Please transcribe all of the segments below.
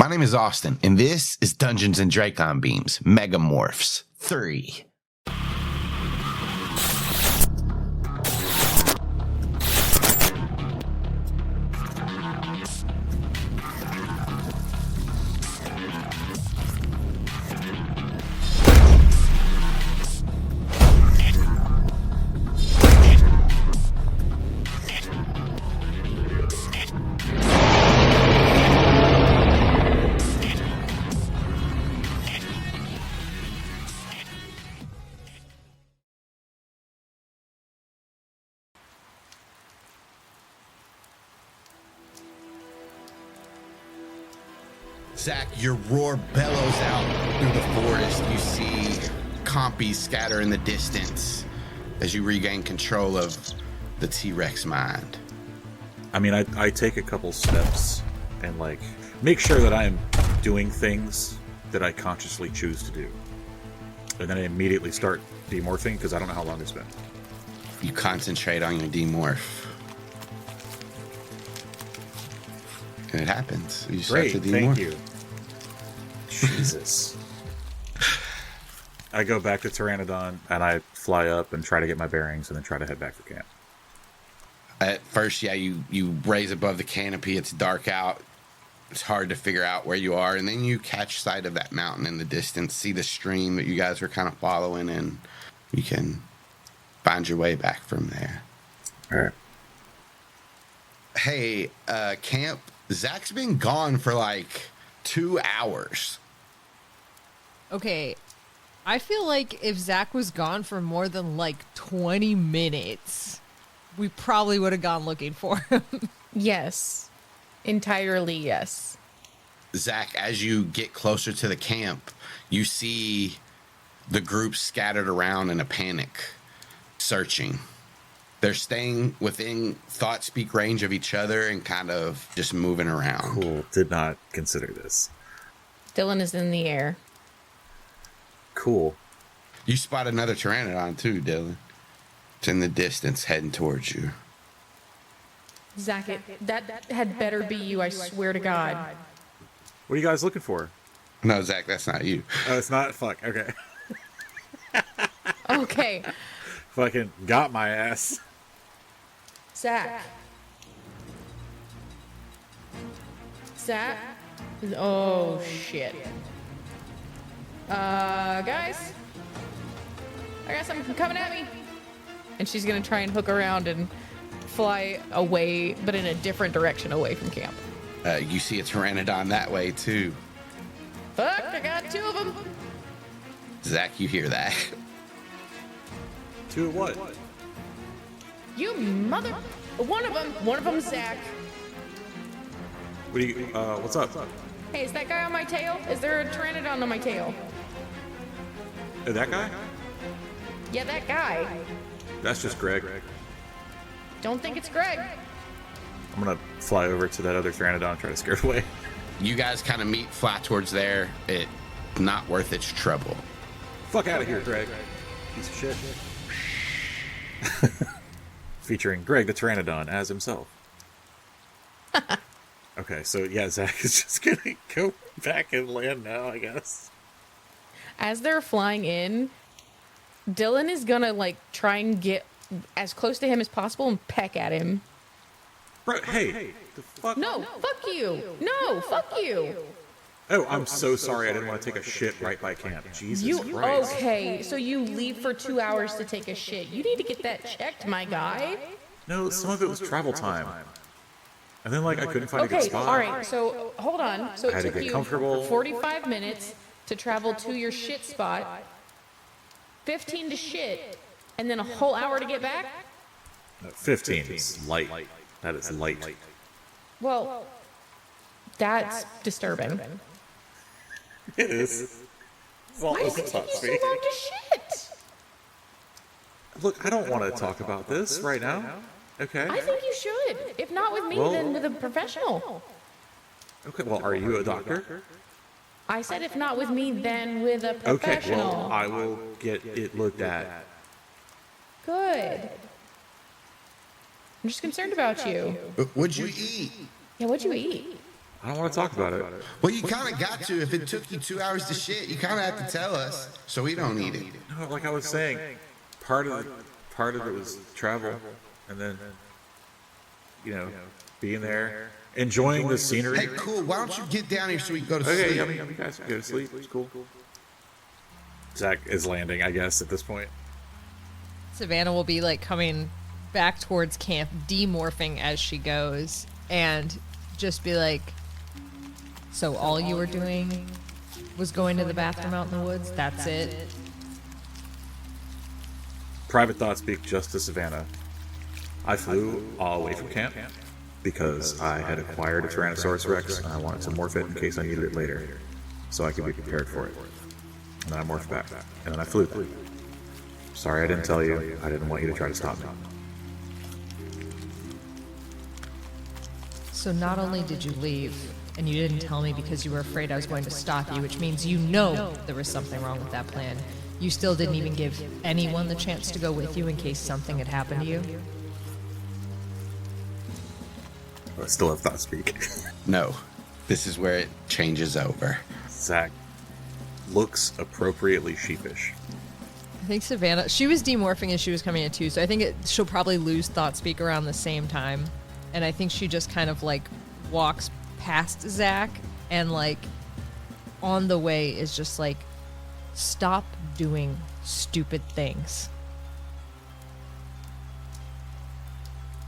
My name is Austin, and this is Dungeons and Dracon Beams, Megamorphs 3. Zach, your roar bellows out through the forest. You see compies scatter in the distance as you regain control of the T-Rex mind. I mean, I take a couple steps and, like, make sure that I am doing things that I consciously choose to do. And then I immediately start demorphing because I don't know how long it's been. You concentrate on your demorph. And it happens. You start to demorph. Thank you. Jesus. I go back to Pteranodon and I fly up and try to get my bearings and then try to head back to camp. At first, yeah, you raise above the canopy. It's dark out. It's hard to figure out where you are. And then you catch sight of that mountain in the distance, see the stream that you guys were kind of following, and you can find your way back from there. All right. Hey, camp, Zach's been gone for like 2 hours. Okay, I feel like if Zach was gone for more than like 20 minutes, we probably would have gone looking for him. Yes. Entirely yes. Zach, as you get closer to the camp, you see the group scattered around in a panic, searching. They're staying within thought speak range of each other and kind of just moving around. Cool. Did not consider this. Dylan is in the air. Cool. You spot another Pteranodon too, Dylan. It's in the distance heading towards you. Zach, that had better be you, I swear to God. What are you guys looking for? No, Zach, that's not you. Oh, it's not? Fuck. Okay. Okay. Fucking got my ass. Zach. Zach? Oh, shit. Guys? I got something coming at me. And she's gonna try and hook around and fly away, but in a different direction away from camp. You see a Pteranodon that way too. Fuck, I got 2 of them. Zach, you hear that? 2 of what? You mother... One of them, Zach. What do you, what's up? Hey, is that guy on my tail? Is there a Pteranodon on my tail? That guy? Yeah, that guy. That's just Greg. Don't think it's Greg. I'm gonna fly over to that other Pteranodon and try to scare it away. You guys kind of meet, fly towards there. It's not worth its trouble. Fuck out of here, Greg. Piece of shit. Featuring Greg the Pteranodon as himself. Okay, so yeah, Zach is just gonna go back and land now, I guess. As they're flying in, Dylan is gonna like try and get as close to him as possible and peck at him. Bro, hey, the fuck? No, fuck you. No, fuck you. Oh, I'm so sorry. I didn't want to take a shit right by camp. Jesus Christ. Okay, so you leave for 2 hours to take a shit. You need to get that checked, my guy. No, some of it was travel time. And then, like, I couldn't find a good spot. All right, so hold on. So I had it to took get you comfortable. 45 minutes to travel to your shit spot, 15 to shit, and then a whole hour to get back? 15 is light. That is light. Well, that's disturbing. It is. It's all Why does it take you so long to shit? Look, I don't want to talk about this right now. Okay. I think you should. If not with me, then with a professional. Okay, well, are you a doctor? I said if not with me, then with a Okay, professional. well, I will get it looked at. Good. I'm just concerned about you. What'd you eat? Yeah, what'd you eat? I don't want to talk about it. Well, you kind of got to. If it took you 2 hours to shit, you kind of have to tell us, so we don't need it. No, like I was saying, part of it was travel, and then being there, enjoying the scenery. Hey, cool. Why don't you get down here so we can go to Okay, sleep? I mean, you guys can go to sleep. It's cool. Zach is landing, I guess, at this point. Savannah will be like coming back towards camp, demorphing as she goes, and just be like, so all you were doing was going to the bathroom out in the woods? That's it? Private thought speak just to Savannah. I flew all away from camp because I had acquired a Tyrannosaurus Rex and I wanted to morph it in case I needed it later, so I could be prepared for it. And then I morphed back, and then I flew. Sorry I didn't tell you. I didn't want you to try to stop me. So not only did you leave, and you didn't tell me because you were afraid I was going to stop you, which means you know there was something wrong with that plan. You still didn't even give anyone the chance to go with you in case something had happened to you? I still have thought speak. No. This is where it changes over. Zach looks appropriately sheepish. I think Savannah, she was demorphing as she was coming in too, so I think she'll probably lose thought speak around the same time. And I think she just kind of like walks past Zach and like on the way is just like, stop doing stupid things.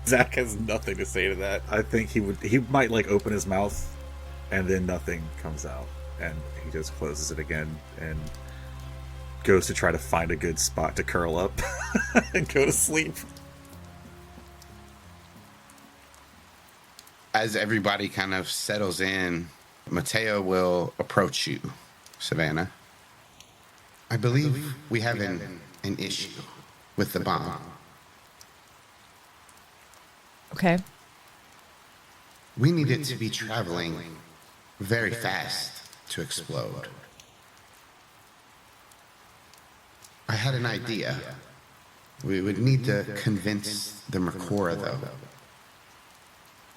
Zach has nothing to say to that. I think he might like open his mouth and then nothing comes out. And he just closes it again and goes to try to find a good spot to curl up and go to sleep. As everybody kind of settles in, Mateo will approach you, Savannah. I believe we have an issue with the bomb. Okay. We need it to be traveling very fast to explode. I had an idea. We would need to convince the Makora, though,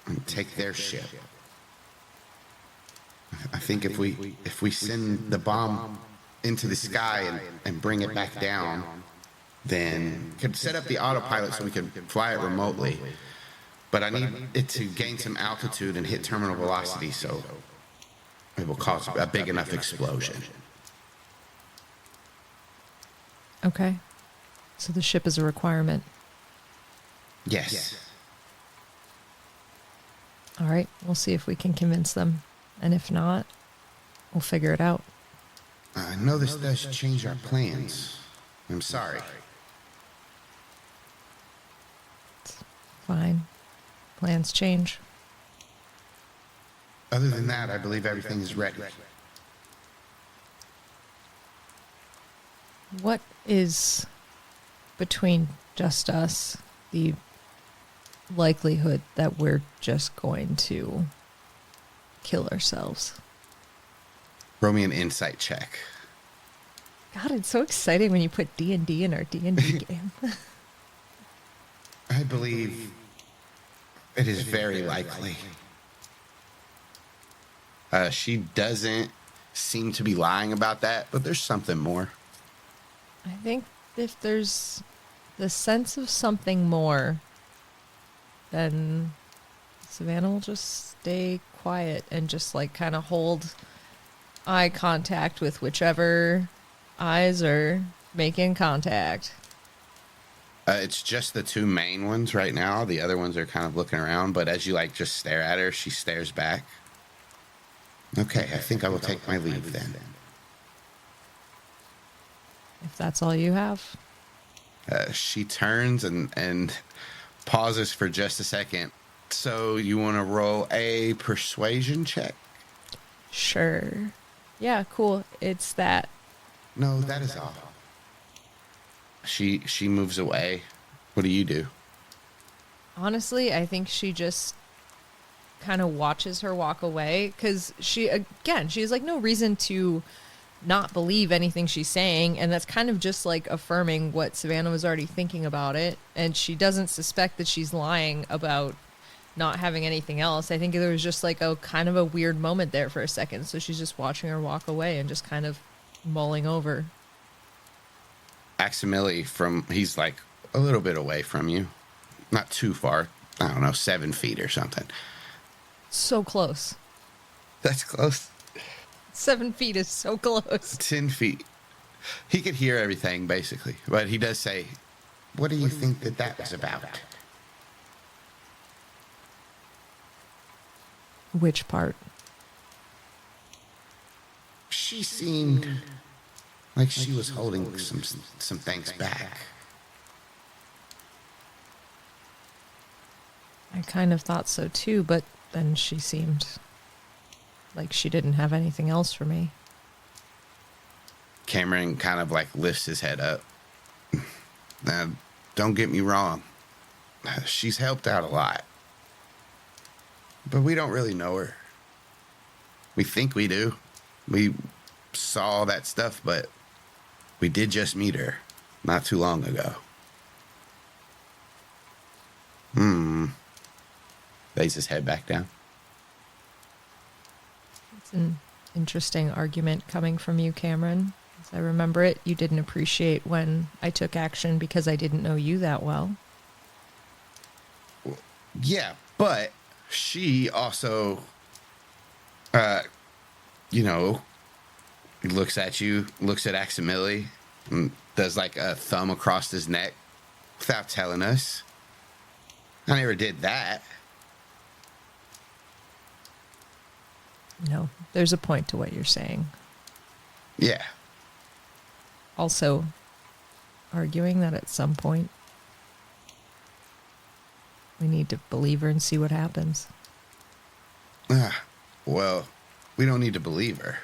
and take their ship. I think if we send the bomb into the sky and bring it back down, then could set up the autopilot so we can fly it remotely. But I need it to gain some altitude and hit terminal velocity, so it will cause a big enough explosion. Okay. So the ship is a requirement. Yes. All right. We'll see if we can convince them. And if not, we'll figure it out. I know this does change our plans. I'm sorry. It's fine. Plans change. Other than that, I believe everything is ready. What is between just us the likelihood that we're just going to kill ourselves? Roll me an insight check. God, it's so exciting when you put D&D in our D&D game. I believe it is very likely. She doesn't seem to be lying about that, but there's something more. I think if there's the sense of something more, then Savannah will just stay quiet and just like kind of hold eye contact with whichever eyes are making contact. It's just the two main ones right now. The other ones are kind of looking around, but as you like just stare at her, she stares back. Okay, I think I will take my leave then. If that's all you have. She turns and pauses for just a second. So you want to roll a persuasion check? Sure. Yeah, cool. It's that. No, that is all. She moves away. What do you do? Honestly, I think she just kind of watches her walk away because she has like no reason to not believe anything she's saying, and that's kind of just like affirming what Savannah was already thinking about it, and she doesn't suspect that she's lying about not having anything else. I think there was just like a kind of a weird moment there for a second. So she's just watching her walk away and just kind of mulling over. Aximili he's like a little bit away from you. Not too far. I don't know, 7 feet or something. So close. That's close. 7 feet is so close. 10 feet. He could hear everything, basically. But he does say, what do you think that was about? Which part? She seemed like she was holding some things back. I kind of thought so too, but then she seemed like she didn't have anything else for me. Kamren kind of like lifts his head up. Now, don't get me wrong. She's helped out a lot. But we don't really know her. We think we do. We saw all that stuff, but we did just meet her not too long ago. Lays his head back down. It's an interesting argument coming from you, Kamren. As I remember it, you didn't appreciate when I took action because I didn't know you that well. Yeah, but she also, looks at you, looks at Aximili, and does like a thumb across his neck without telling us. I never did that. No, there's a point to what you're saying. Yeah. Also, arguing that at some point we need to believe her and see what happens. Well, we don't need to believe her.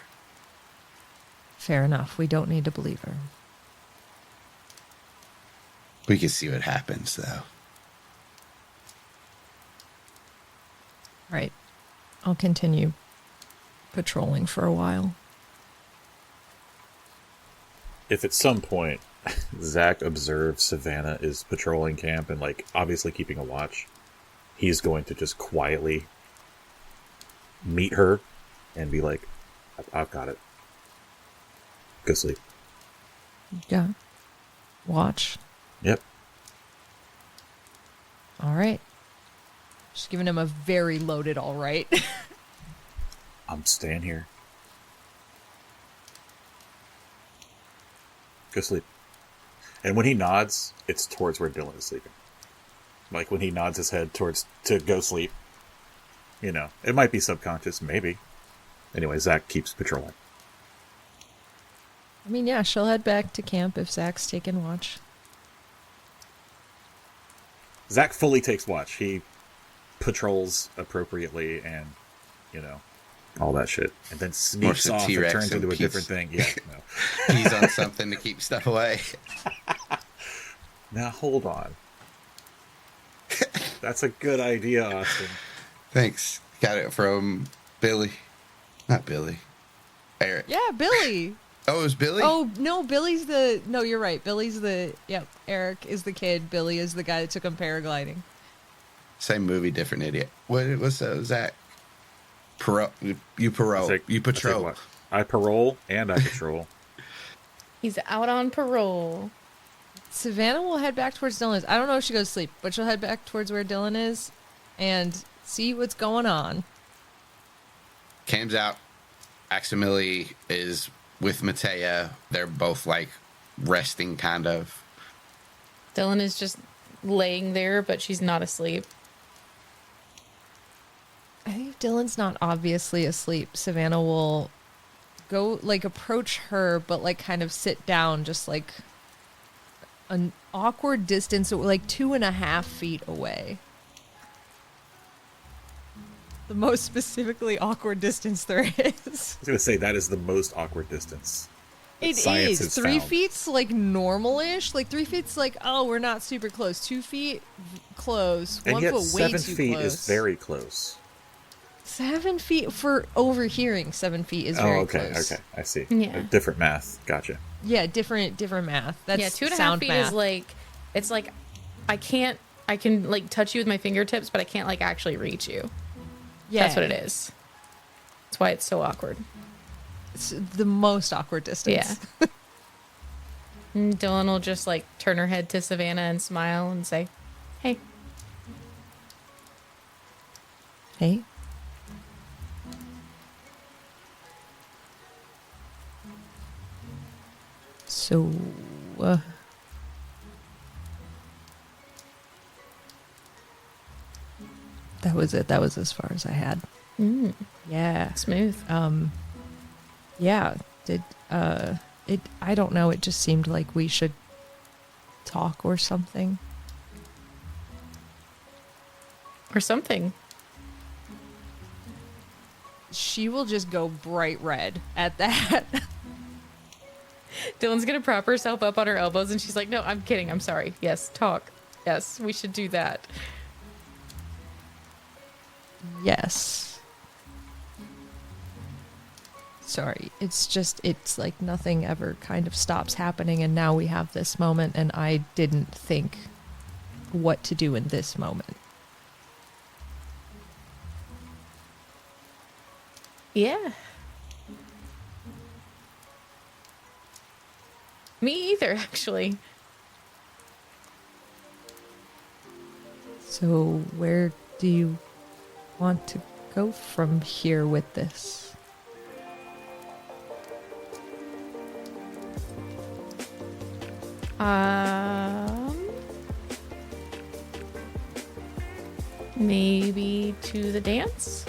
Fair enough. We don't need to believe her. We can see what happens, though. Right. I'll continue patrolling for a while. If at some point Zach observes Savannah is patrolling camp and, like, obviously keeping a watch, he's going to just quietly meet her and be like, I've got it. Go sleep. Yeah. Watch. Yep. All right. Just giving him a very loaded all right. I'm staying here. Go sleep. And when he nods, it's towards where Dylan is sleeping. Like when he nods his head towards to go sleep. You know, it might be subconscious, maybe. Anyway, Zach keeps patrolling. I mean, yeah, she'll head back to camp if Zach's taking watch. Zach fully takes watch. He patrols appropriately and, you know, all that shit. And then sneaks off and turns into a different thing. Yeah, no. He's on something to keep stuff away. Now, hold on. That's a good idea, Austin. Thanks. Got it from Billy. Not Billy. Eric. Yeah, Billy. Oh, it was Billy? Oh, no, Billy's the... No, you're right. Billy's the... Yep, Eric is the kid. Billy is the guy that took him paragliding. Same movie, different idiot. What's Zach? You parole. You patrol. I parole and I patrol. He's out on parole. Savannah will head back towards Dylan's. I don't know if she goes to sleep, but she'll head back towards where Dylan is and see what's going on. Cam's out. Aximili is with Matea. They're both like resting, kind of. Dylan is just laying there, but she's not asleep. I think if Dylan's not obviously asleep, Savannah will go, like, approach her, but, like, kind of sit down, just, like, an awkward distance, like 2.5 feet away. The most specifically awkward distance there is. I was going to say, that is the most awkward distance. It is. 3 feet's, like, normal-ish. Like, 3 feet's like, oh, we're not super close. 2 feet, close. And 1 yet foot, way 7 too feet close. is very close. 7 feet for overhearing. 7 feet is very close. Okay, I see. Yeah. Different math. Gotcha. Yeah, different math. That's Yeah, 2.5 sound feet math. is like, it's like, I can't I can like touch you with my fingertips, but I can't like actually reach you. Yeah. That's what it is. That's why it's so awkward. It's the most awkward distance. Yeah. And Dylan will just like turn her head to Savannah and smile and say, "Hey." Hey. So, that was it. That was as far as I had. Yeah. Smooth. Yeah. I don't know. It just seemed like we should talk or something. Or something. She will just go bright red at that. Dylan's gonna prop herself up on her elbows and she's like, "No, I'm kidding. I'm sorry. Yes, talk. Yes, we should do that." Yes. Sorry. It's like nothing ever kind of stops happening, and now we have this moment, and I didn't think what to do in this moment. Yeah. Me either, actually. So where do you want to go from here with this? Maybe to the dance?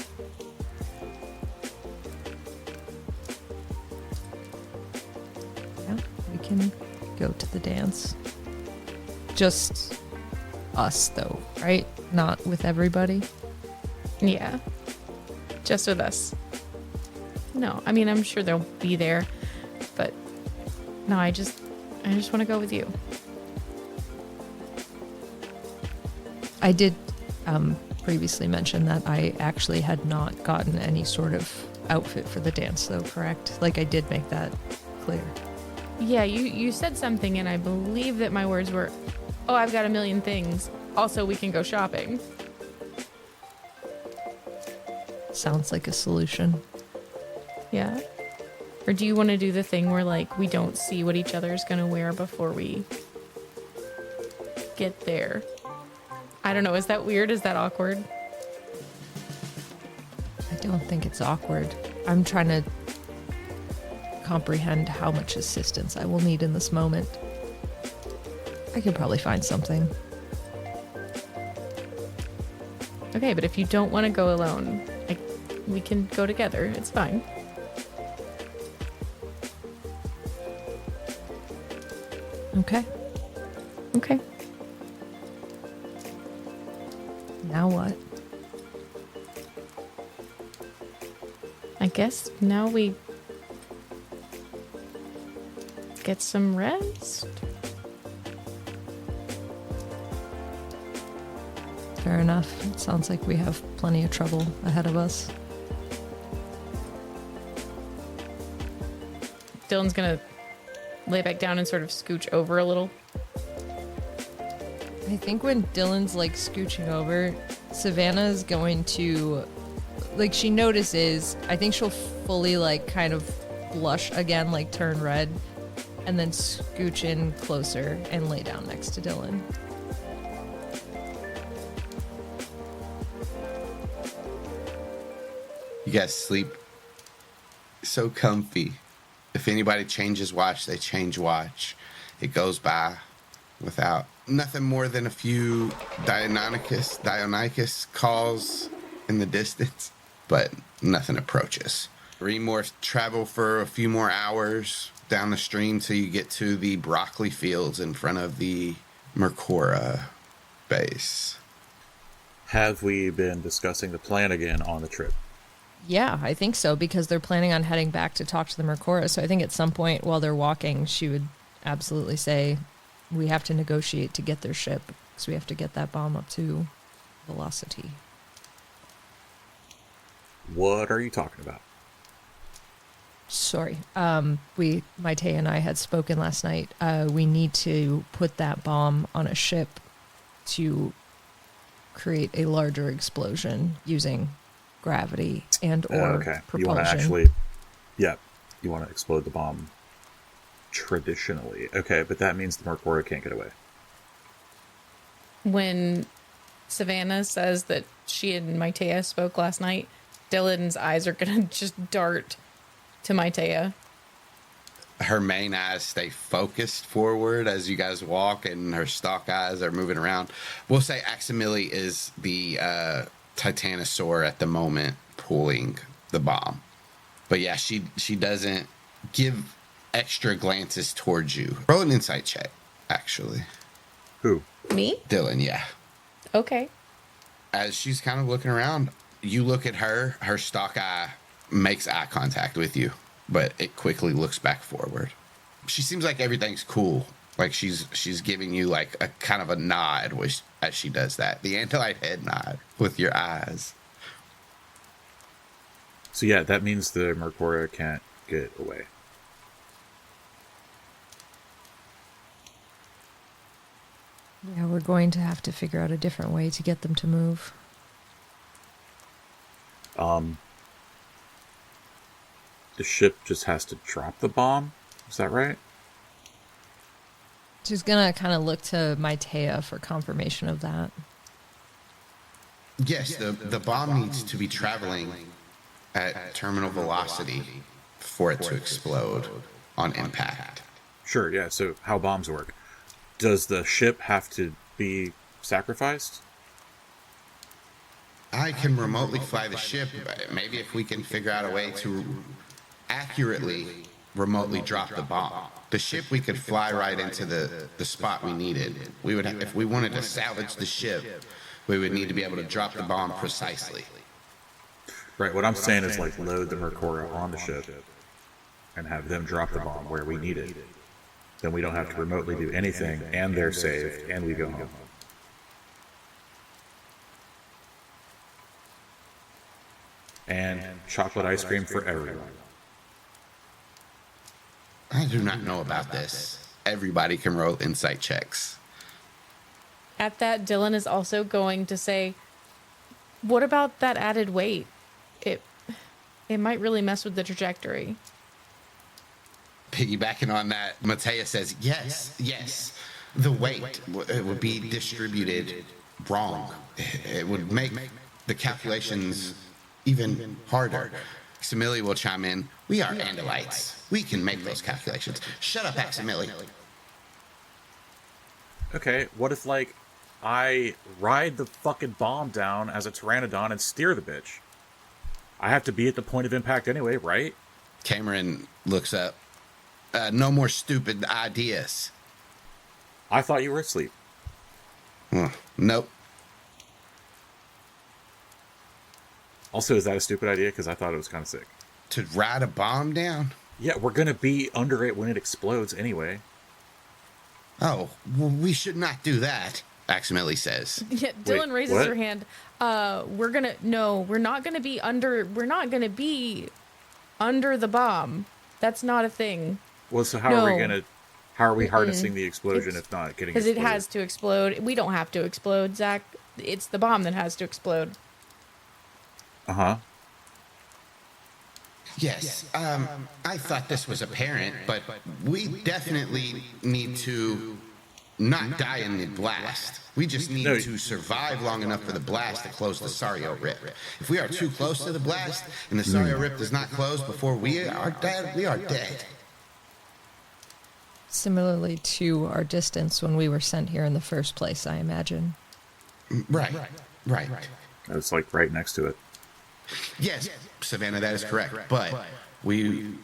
Yeah, we can go to the dance. Just us, though, right? Not with everybody. Yeah. Just with us. No, I mean, I'm sure they'll be there, but no, I just want to go with you. I did previously mention that I actually had not gotten any sort of outfit for the dance, though, correct? Like, I did make that clear. Yeah, you said something, and I believe that my words were, "Oh, I've got a million things. Also, we can go shopping." Sounds like a solution. Yeah. Or do you want to do the thing where, like, we don't see what each other's going to wear before we get there? I don't know. Is that weird? Is that awkward? I don't think it's awkward. I'm trying to comprehend how much assistance I will need in this moment. I could probably find something. Okay, but if you don't want to go alone, we can go together. It's fine. Okay. Okay. Now what? I guess now we get some rest. Fair enough. It sounds like we have plenty of trouble ahead of us. Dylan's gonna lay back down and sort of scooch over a little. I think when Dylan's like scooching over, Savannah is going to, like, she notices, I think she'll fully like kind of blush again, like turn red, and then scooch in closer and lay down next to Dylan. You guys sleep so comfy. If anybody changes watch, they change watch. It goes by without nothing more than a few Dionysus calls in the distance, but nothing approaches. Remorphs travel for a few more hours down the stream till you get to the broccoli fields in front of the Mercora base. Have we been discussing the plan again on the trip? Yeah, I think so, because they're planning on heading back to talk to the Mercora. So I think at some point while they're walking, she would absolutely say, we have to negotiate to get their ship, because we have to get that bomb up to velocity. What are you talking about? Sorry. Maite and I had spoken last night. We need to put that bomb on a ship to create a larger explosion using gravity and or okay. propulsion. You want to actually, you want to explode the bomb traditionally. Okay, but that means the Mercora can't get away. When Savannah says that she and Maitea spoke last night, Dylan's eyes are going to just dart to Maitea. Her main eyes stay focused forward as you guys walk, and her stalk eyes are moving around. We'll say Aximili is the Titanosaur at the moment pulling the bomb. But yeah, she doesn't give extra glances towards you. Roll an insight check, actually. Who? Me? Dylan, yeah. Okay. As she's kind of looking around, you look at her stalk eye makes eye contact with you, but it quickly looks back forward. She seems like everything's cool. Like she's giving you like a kind of a nod as she does that. The Andalite head nod with your eyes. So yeah, that means the Mercora can't get away. Yeah, we're going to have to figure out a different way to get them to move. The ship just has to drop the bomb? Is that right? She's gonna kind of look to Maitea for confirmation of that. Yes, the bomb needs to be traveling at terminal velocity for it to explode on impact. Sure, yeah, so how bombs work. Does the ship have to be sacrificed? I can remotely fly the ship. Maybe if we can figure out a way to accurately remotely drop the bomb. The ship, we could fly right into the spot we needed. We would, if we wanted to salvage the ship, we would need to be able to drop the bomb precisely. Right, what I'm saying is like load the Mercora on the ship and have them drop the bomb where we need it. Then we don't have to remotely do anything, and they're saved, and we go home. And chocolate ice cream for everyone. I do not know about this. Everybody can roll insight checks. At that, Dylan is also going to say, what about that added weight? It might really mess with the trajectory. Piggybacking on that, Maitea says, yes. The weight it would be distributed wrong. It would make the calculations even harder. Aximili will chime in. We are Andalites. We can make those calculations. Shut up, Aximili. Okay, what if, like, I ride the fucking bomb down as a pteranodon and steer the bitch? I have to be at the point of impact anyway, right? Kamren looks up. No more stupid ideas. I thought you were asleep. Nope. Also, is that a stupid idea? Because I thought it was kind of sick. To ride a bomb down? Yeah, we're going to be under it when it explodes anyway. Oh, well, we should not do that, Aximili says. Yeah, Dylan Wait, raises what? her hand. We're not gonna be under the bomb. That's not a thing. Well, so how are we harnessing the explosion if not getting Because it exploded? has to explode. We don't have to explode, Zach. It's the bomb that has to explode. Uh-huh. Yes, I thought this was apparent, but we definitely need to not die in the blast. We just need to survive long enough for the blast to close the Sario Rip. If we are too close to the blast and the Sario Rip does not close before we are dead, we are dead. Similarly to our distance when we were sent here in the first place, I imagine. Right. It's like right next to it. Yes, Savannah, that is correct. But we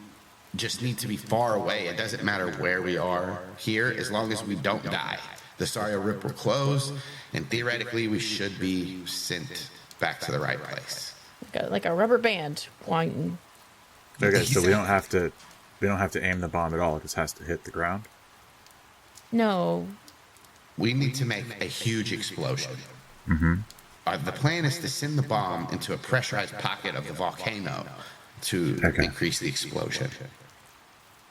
just need to be far away. It doesn't matter where we are here as long as we don't die. The Sario Rip will close, and theoretically we should be sent back to the right place. Like a rubber band. Boing. Okay, so we don't have to aim the bomb at all. It just has to hit the ground. No. We need to make a huge explosion. Mm-hmm. The plan is to send the bomb into a pressurized pocket of the volcano to increase the explosion.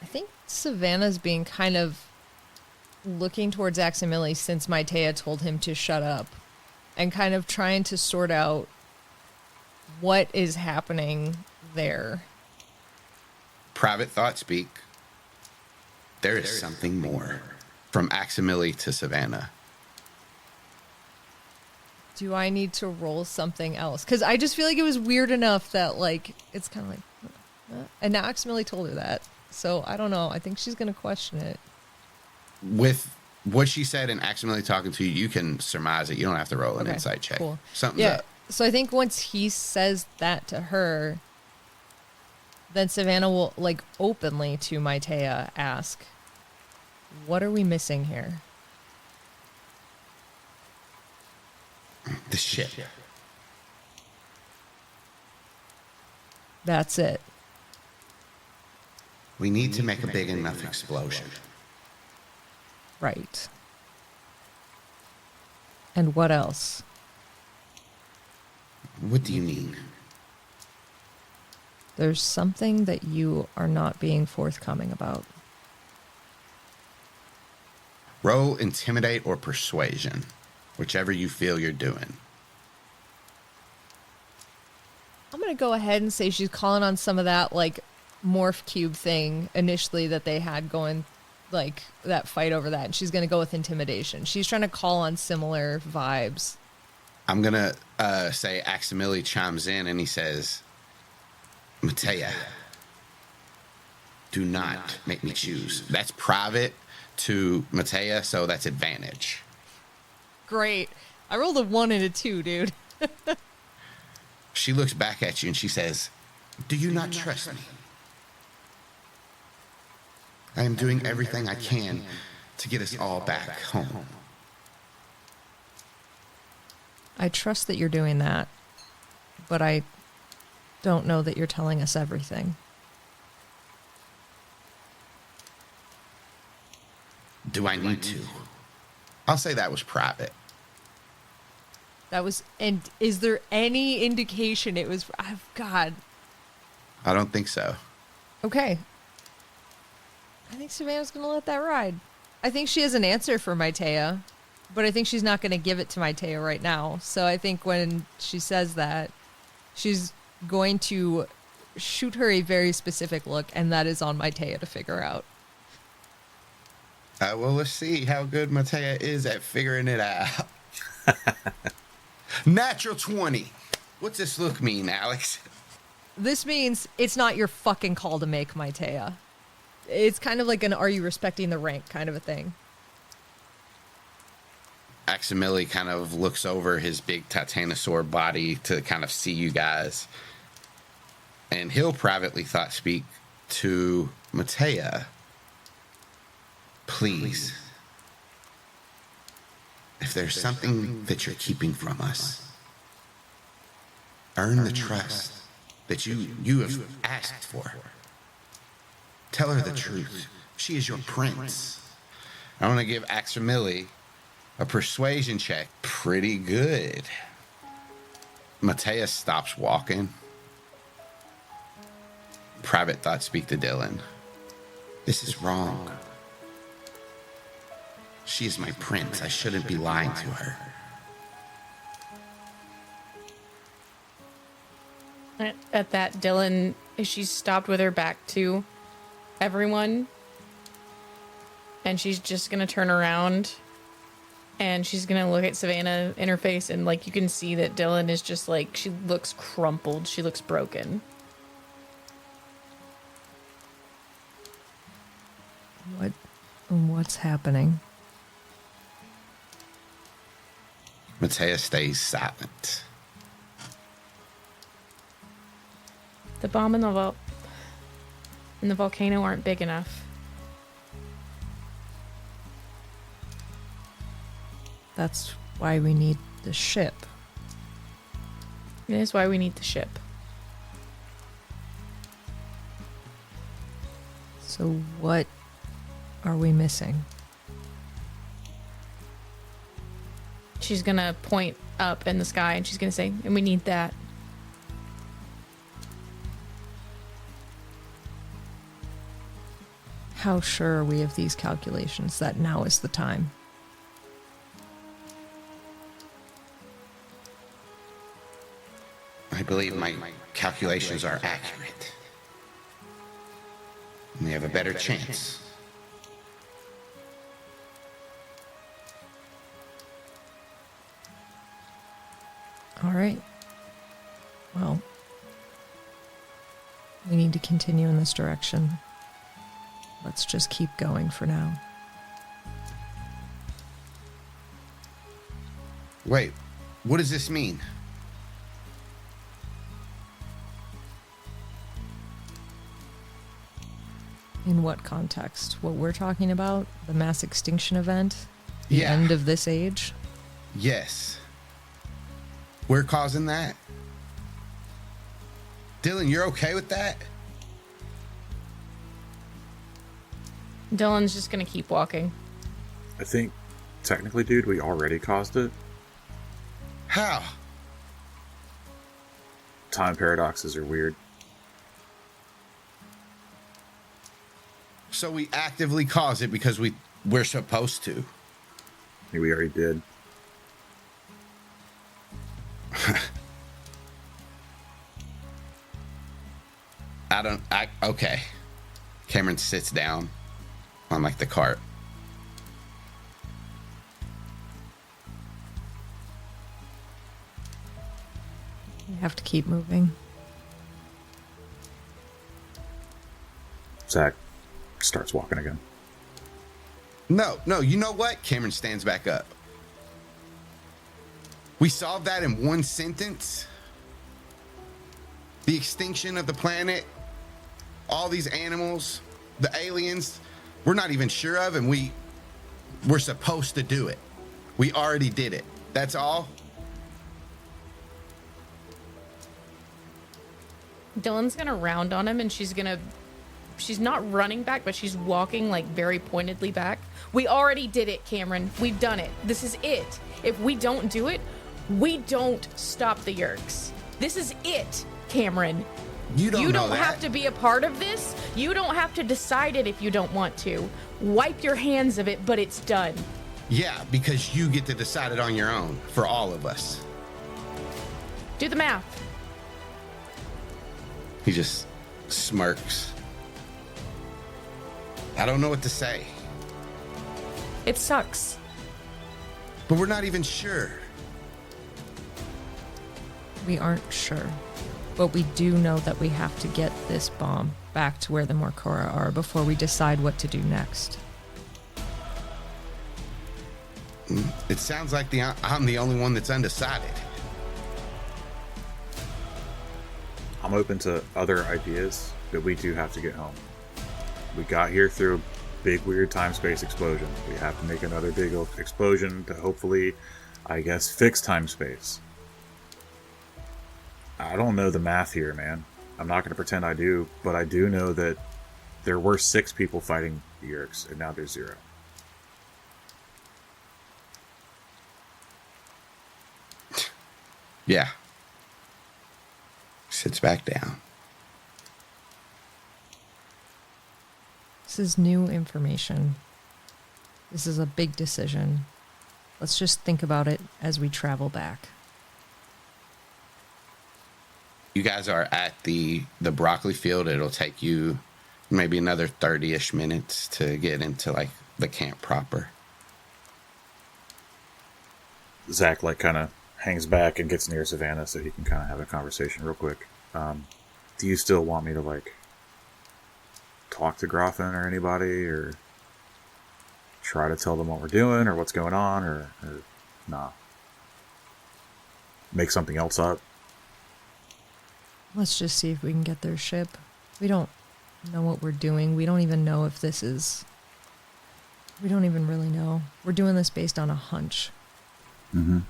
I think Savannah's being kind of looking towards Aximili since Maitea told him to shut up. and kind of trying to sort out what is happening there. Private thought speak. There is something more. From Aximili to Savannah. Do I need to roll something else? Because I just feel like it was weird enough that, like, it's kind of like... And now Aximili told her that. So, I don't know. I think she's going to question it. With what she said and Aximili talking to you, you can surmise it. You don't have to roll an insight check. Cool. Something's up. So I think once he says that to her, then Savannah will, like, openly to Maitea ask, what are we missing here? The ship. That's it. We need to make a big enough explosion. Right. And what else? What do you mean? There's something that you are not being forthcoming about. Roll intimidate or persuasion, whichever you feel you're doing. I'm going to go ahead and say she's calling on some of that, like, morph cube thing initially that they had going, like, that fight over that. And she's going to go with intimidation. She's trying to call on similar vibes. I'm going to say Aximili chimes in and he says, Maitea, do not make me choose. That's private to Maitea, so that's advantage. Great. I rolled a 1 and a 2, dude. She looks back at you and she says, do you not trust me? I am doing everything I can to get us all back home. I trust that you're doing that, but I don't know that you're telling us everything. Do I need to? I'll say that was private. That was, and is there any indication it was, oh, God. I don't think so. Okay. I think Savannah's going to let that ride. I think she has an answer for Maitea, but I think she's not going to give it to Maitea right now. So I think when she says that, she's going to shoot her a very specific look, and that is on Maitea to figure out. Well, let's see how good Maitea is at figuring it out. Natural 20. What's this look mean, Alex? This means it's not your fucking call to make, Maitea. It's kind of like an are you respecting the rank kind of a thing. Aximili kind of looks over his big titanosaur body to kind of see you guys. And he'll privately thought speak to Maitea. Please. If there's something that you're keeping from us, earn the trust that you have asked for. Tell her the truth. She is your prince. I want to give Aximili a persuasion check. Pretty good. Maitea stops walking. Private thought speak to Dylan. This is wrong. She is my prince. I shouldn't be lying to her. At that, Dylan, she's stopped with her back to everyone. And she's just going to turn around. And she's going to look at Savannah in her face. And, like, you can see that Dylan is just, like, she looks crumpled. She looks broken. What's happening? Maitea stays silent. The bomb and the volcano aren't big enough. That's why we need the ship. It is why we need the ship. So what are we missing? She's gonna point up in the sky and she's gonna say, and we need that. How sure are we of these calculations that now is the time? believe my calculations are accurate. We have a better chance. All right. Well, we need to continue in this direction. Let's just keep going for now. Wait, what does this mean? In what context? What we're talking about? The mass extinction event? The Yeah. end of this age? Yes. We're causing that? Dylan, you're okay with that? Dylan's just gonna keep walking. I think, technically, dude, we already caused it. How? Time paradoxes are weird. So we actively cause it because we're supposed to. I mean, we already did. Okay. Kamren sits down on like the cart. We have to keep moving. Zach starts walking again. No, you know what? Kamren stands back up. We solved that in one sentence. The extinction of the planet, all these animals, the aliens, we're not even sure of, and we're supposed to do it. We already did it. That's all. Dylan's gonna round on him and she's not running back, but she's walking like very pointedly back. We already did it, Kamren. We've done it. This is it. If we don't do it, we don't stop the Yeerks. This is it, Kamren. You don't know that. have to be a part of this. You don't have to decide it if you don't want to. Wipe your hands of it, but it's done. Yeah, because you get to decide it on your own for all of us. Do the math. He just smirks. I don't know what to say, It sucks. but we're not even sure. We aren't sure. But we do know that we have to get this bomb back to where the Morkora are before we decide what to do next. It sounds like I'm the only one that's undecided. I'm open to other ideas, but we do have to get home. We got here through a big, weird time-space explosion. We have to make another big explosion to hopefully, I guess, fix time-space. I don't know the math here, man. I'm not going to pretend I do, but I do know that there were 6 people fighting the Yeerks, and now there's 0. Yeah. Sits back down. This is new information. This is a big decision. Let's just think about it as we travel back. You guys are at the broccoli field. It'll take you maybe another 30-ish minutes to get into like the camp proper. Zach kind of hangs back and gets near Savannah so he can kind of have a conversation real quick. Do you still want me to talk to Grothin or anybody, or try to tell them what we're doing or what's going on, or nah? Make something else up? Let's just see if we can get their ship. We don't know what we're doing. We don't even know if this is... We don't even really know. We're doing this based on a hunch. Mm-hmm.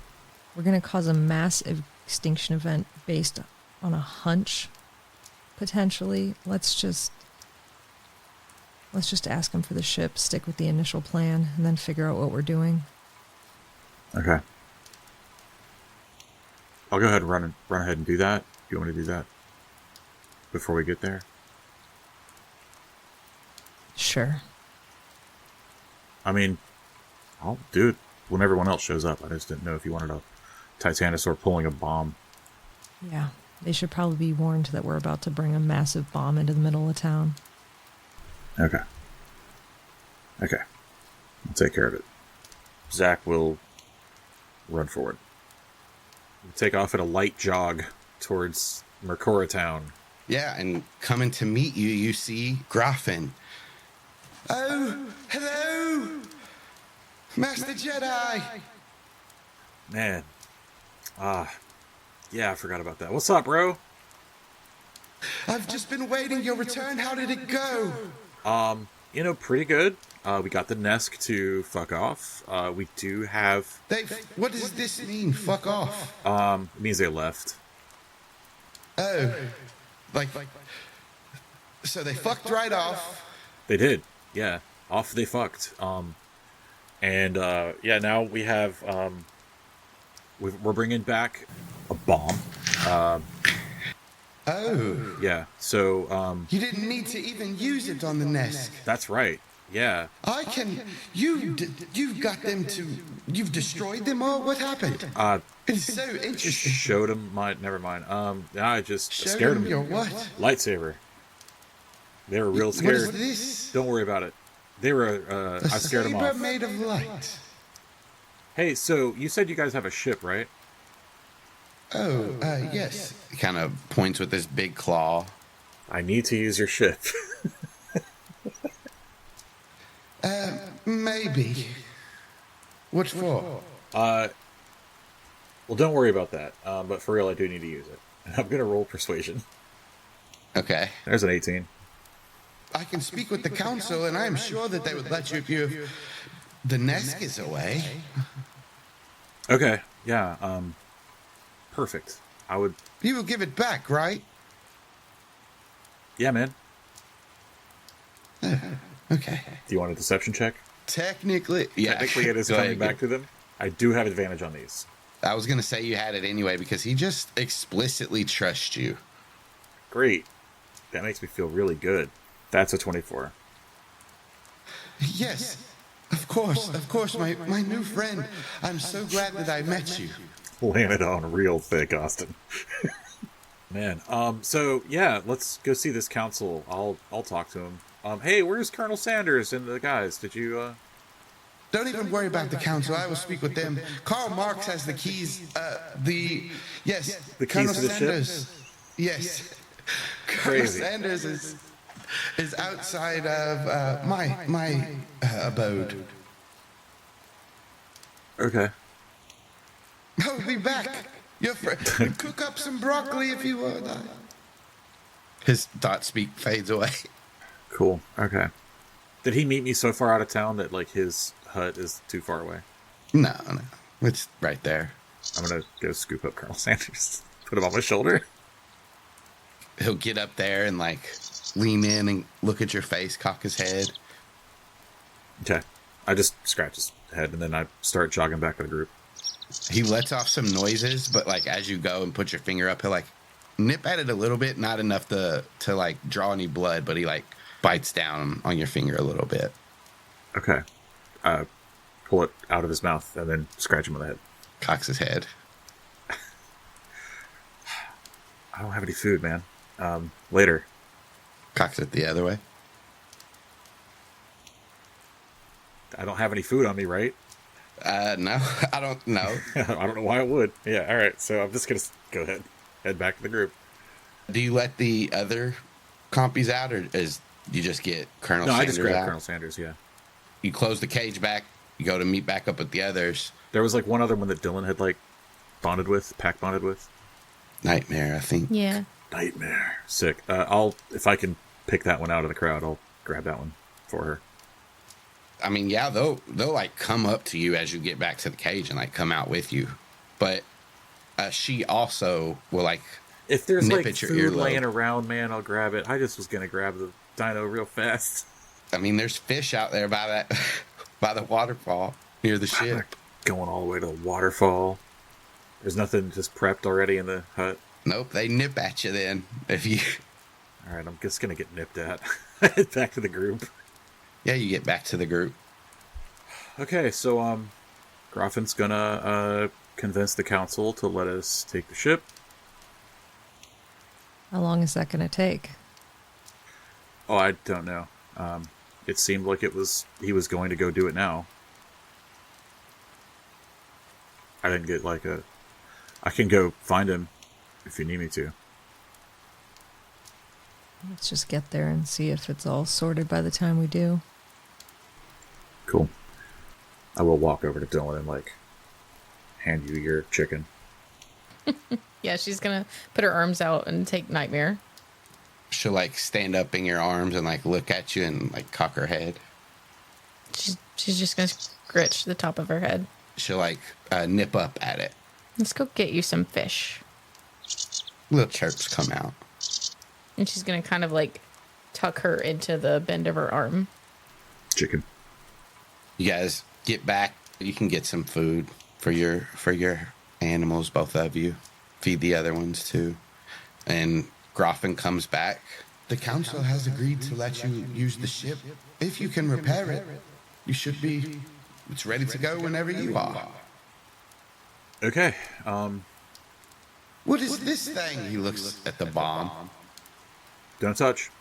We're going to cause a mass extinction event based on a hunch, potentially. Let's just ask them for the ship, stick with the initial plan, and then figure out what we're doing. Okay. I'll go ahead and run ahead and do that. Do you want me to do that before we get there? Sure. I mean, I'll do it when everyone else shows up. I just didn't know if you wanted a Titanosaur pulling a bomb. Yeah. They should probably be warned that we're about to bring a massive bomb into the middle of town. Okay. Okay. I'll take care of it. Zach will run forward. We'll take off at a light jog towards Mercora Town. Yeah, and coming to meet you, you see Graffin. Oh, hello, Master Jedi. Man. Yeah, I forgot about that. What's up, bro? I've just been waiting your return. How did it go? Pretty good. We got the Nesk to fuck off. We do have... What does this mean, fuck off? It means they left. Oh, so they fucked right off. They did, yeah. Off they fucked. Now we have... We're bringing back a bomb. Oh. Yeah, so... You didn't need to even use it on the Nesk. That's right, yeah. You've got them to... You've destroyed them all? What happened? It's so interesting. Showed them never mind. I just Showed scared them them. your what? Lightsaber. They were real scared. What is this? Don't worry about it. They were, I scared them saber off. made of light. Hey, so you said you guys have a ship, right? Oh, yes. He kind of points with his big claw. I need to use your ship. Maybe. What for? Well, don't worry about that. But for real, I do need to use it. I'm going to roll persuasion. Okay. There's an 18. I can speak with the council, and I'm sure that they would let you if the Nesk is away. Okay, yeah, perfect. I would... You will give it back, right? Yeah, man. Okay. Do you want a deception check? Technically, yeah. Technically, it is Go coming ahead. back to them. I do have advantage on these. I was going to say you had it anyway because he just explicitly trusts you. Great. That makes me feel really good. That's a 24. Yes, of course, my new friend. I'm so glad that I met you. Laying it on real thick, Austin. Man, so yeah, let's go see this council. I'll talk to him. Hey, where's Colonel Sanders and the guys? Did you, Don't even worry about the council. I will speak with them. Karl Marx has the keys. The keys to the ship? Yes. Crazy. Colonel Sanders is outside of my abode. Okay. I'll be back. Your friend. Cook up some broccoli if you want. His thought speak fades away. Cool. Okay. Did he meet me so far out of town that, like, his hut is too far away? No. It's right there. I'm gonna go scoop up Colonel Sanders. Put him on my shoulder. He'll get up there and, like, lean in and look at your face, cock his head. Okay. I just scratch his head, and then I start jogging back to the group. He lets off some noises, but, like, as you go and put your finger up, he'll, like, nip at it a little bit, not enough to like, draw any blood, but he, like, bites down on your finger a little bit. Okay. Pull it out of his mouth, and then scratch him on the head. Cocks his head. I don't have any food, man. Later. Cocks it the other way. I don't have any food on me, right? No, I don't know. I don't know why I would. Yeah, all right. So I'm just going to go ahead. Head back to the group. Do you let the other compies out, or is you just get Colonel No, Sanders I just grabbed out? Colonel Sanders, yeah. You close the cage back, you go to meet back up with the others. There was, like, one other one that Dylan had, like, pack bonded with. Nightmare, I think. Yeah. Nightmare. Sick. If I can pick that one out of the crowd, I'll grab that one for her. I mean, yeah, they'll like come up to you as you get back to the cage and like come out with you, but she also will like if there's nip like at your food earlobe. laying around, man, I'll grab it. I just was gonna grab the dino real fast. I mean, there's fish out there by that by the waterfall near the I'm not ship. going all the way to the waterfall. There's nothing just prepped already in the hut. Nope, they nip at you then if you. All right, I'm just gonna get nipped at. Head back to the group. Yeah, you get back to the group. Okay, so Graffin's gonna convince the council to let us take the ship. How long is that going to take? Oh, I don't know. It seemed like he was going to go do it now. I didn't get I can go find him if you need me to. Let's just get there and see if it's all sorted by the time we do. Cool. I will walk over to Dylan and hand you your chicken. Yeah, she's gonna put her arms out and take Nightmare. She'll stand up in your arms and look at you and cock her head. She's just gonna scritch the top of her head. She'll nip up at it. Let's go get you some fish. Little chirps come out. And she's gonna kind of tuck her into the bend of her arm. Chicken. You guys get back. You can get some food for your animals, both of you. Feed the other ones too. And Groffin comes back. The council has agreed to let you use the ship. If you can repair it, you should be... It's ready to go whenever you are. Okay. What is this thing? He looks at the bomb. Don't touch.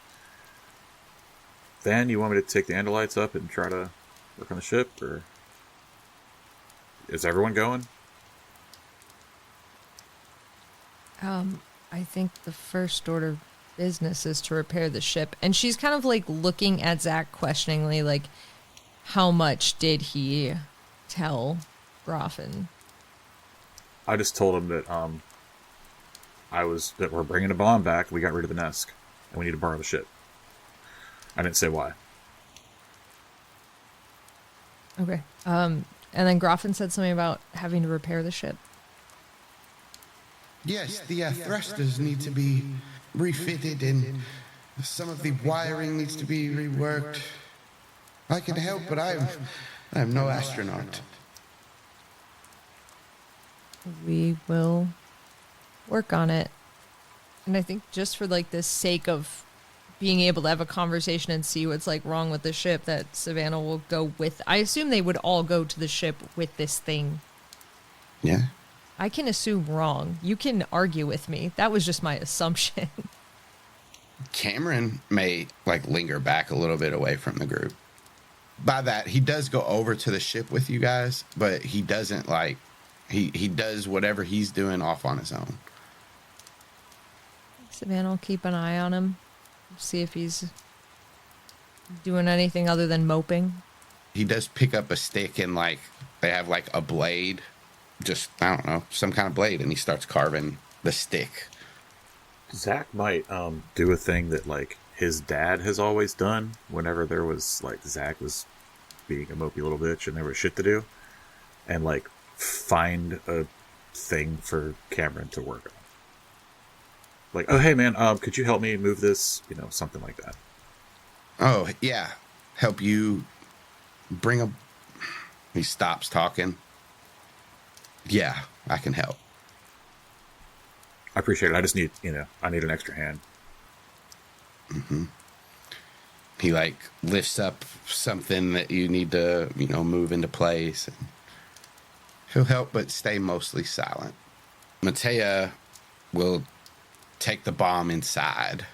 Van, you want me to take the Andalites up and try to work on the ship, or is everyone going? I think the first order of business is to repair the ship. And she's kind of looking at Zach questioningly, how much did he tell Groffin? I just told him that that we're bringing a bomb back. We got rid of the Nesk, and we need to borrow the ship. I didn't say why. Okay. And then Groffin said something about having to repair the ship. Yes, the thrusters need to be refitted and some of the wiring needs to be reworked. I can help, but I'm no astronaut. We will work on it. And I think just for the sake of being able to have a conversation and see what's wrong with the ship, that Savannah will go with... I assume they would all go to the ship with this thing. Yeah. I can assume wrong. You can argue with me. That was just my assumption. Kamren may linger back a little bit away from the group. By that, he does go over to the ship with you guys, but he doesn't he does whatever he's doing off on his own. Savannah will keep an eye on him. See if he's doing anything other than moping. He does pick up a stick and they have a blade. Just, I don't know, some kind of blade, and he starts carving the stick. Zach might do a thing that his dad has always done whenever there was Zach was being a mopey little bitch and there was shit to do, and find a thing for Kamren to work on. Oh hey man, could you help me move this? Something like that. Oh yeah, help you bring a... He stops talking. Yeah, I can help. I appreciate it. I just need, I need an extra hand. Mm-hmm. He lifts up something that you need to, move into place. And he'll help, but stay mostly silent. Matea will take the bomb inside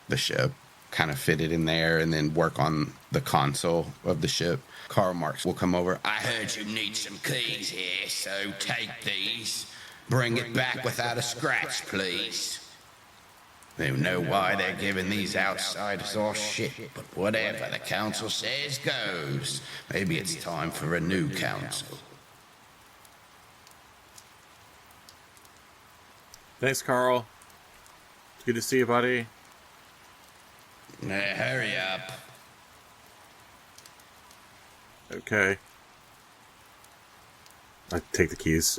the ship, kind of fit it in there, and then work on the console of the ship. Karl Marx will come over. I heard you need some keys here, so take these. Bring it back without a scratch, please. They know why they're giving these outsiders all shit, but whatever the council says goes. Maybe it's time for a new council. Thanks, Carl. It's good to see you, buddy. Hurry up. Okay. I take the keys.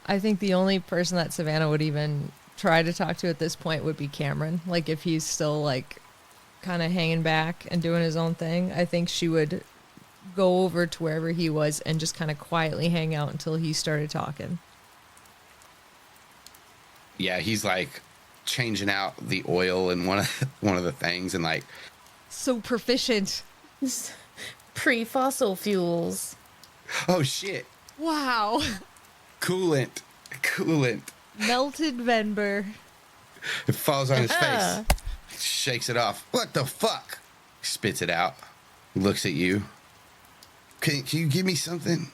I think the only person that Savannah would even try to talk to at this point would be Kamren. If he's still kind of hanging back and doing his own thing, I think she would go over to wherever he was and just kind of quietly hang out until he started talking. Yeah, he's changing out the oil in one of the things and so proficient. Pre-fossil fuels. Oh shit. Wow. Coolant. Melted Venber. It falls on his face. Shakes it off. What the fuck? Spits it out. Looks at you. Can you give me something?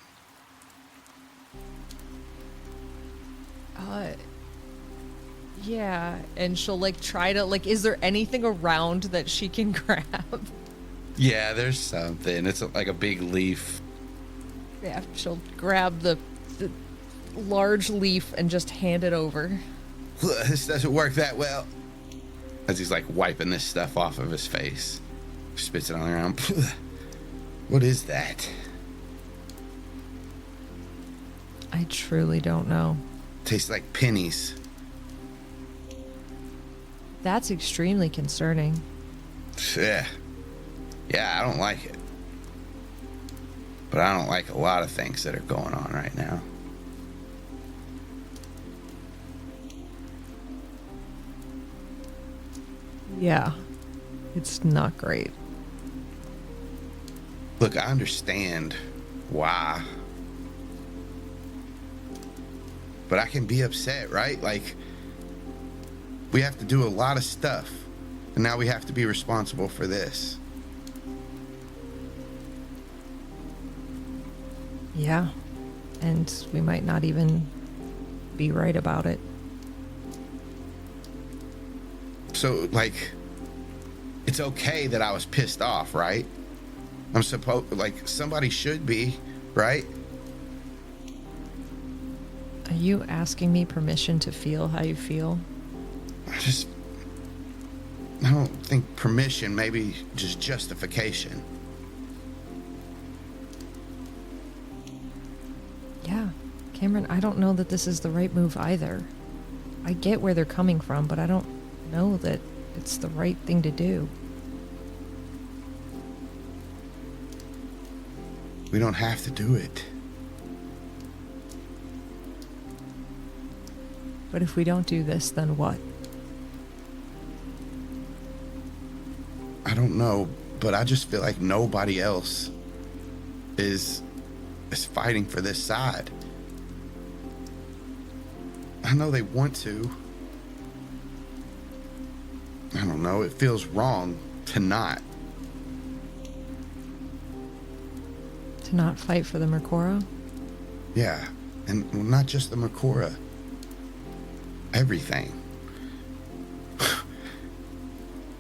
Yeah. And she'll like try to like, is there anything around that she can grab? Yeah, there's something. It's like a big leaf. Yeah, she'll grab the large leaf and just hand it over. This doesn't work that well. As he's like wiping this stuff off of his face. Spits it on the ground. What is that? I truly don't know. Tastes like pennies. That's extremely concerning. Yeah. Yeah, I don't like it. But I don't like a lot of things that are going on right now. Yeah. It's not great. Look, I understand why. But I can be upset, right? Like, we have to do a lot of stuff. And now we have to be responsible for this. Yeah. And we might not even be right about it. So, like, it's okay that I was pissed off, right? I'm supposed, like, somebody should be, right? Are you asking me permission to feel how you feel? I don't think permission, maybe just justification. Yeah. Kamren, I don't know that this is the right move either. I get where they're coming from, but I don't know that it's the right thing to do. We don't have to do it. But if we don't do this, then what? I don't know, but I just feel like nobody else is fighting for this side. I know they want to. I don't know, it feels wrong to not. To not fight for the Mercora? Yeah, and not just the Mercora. Everything.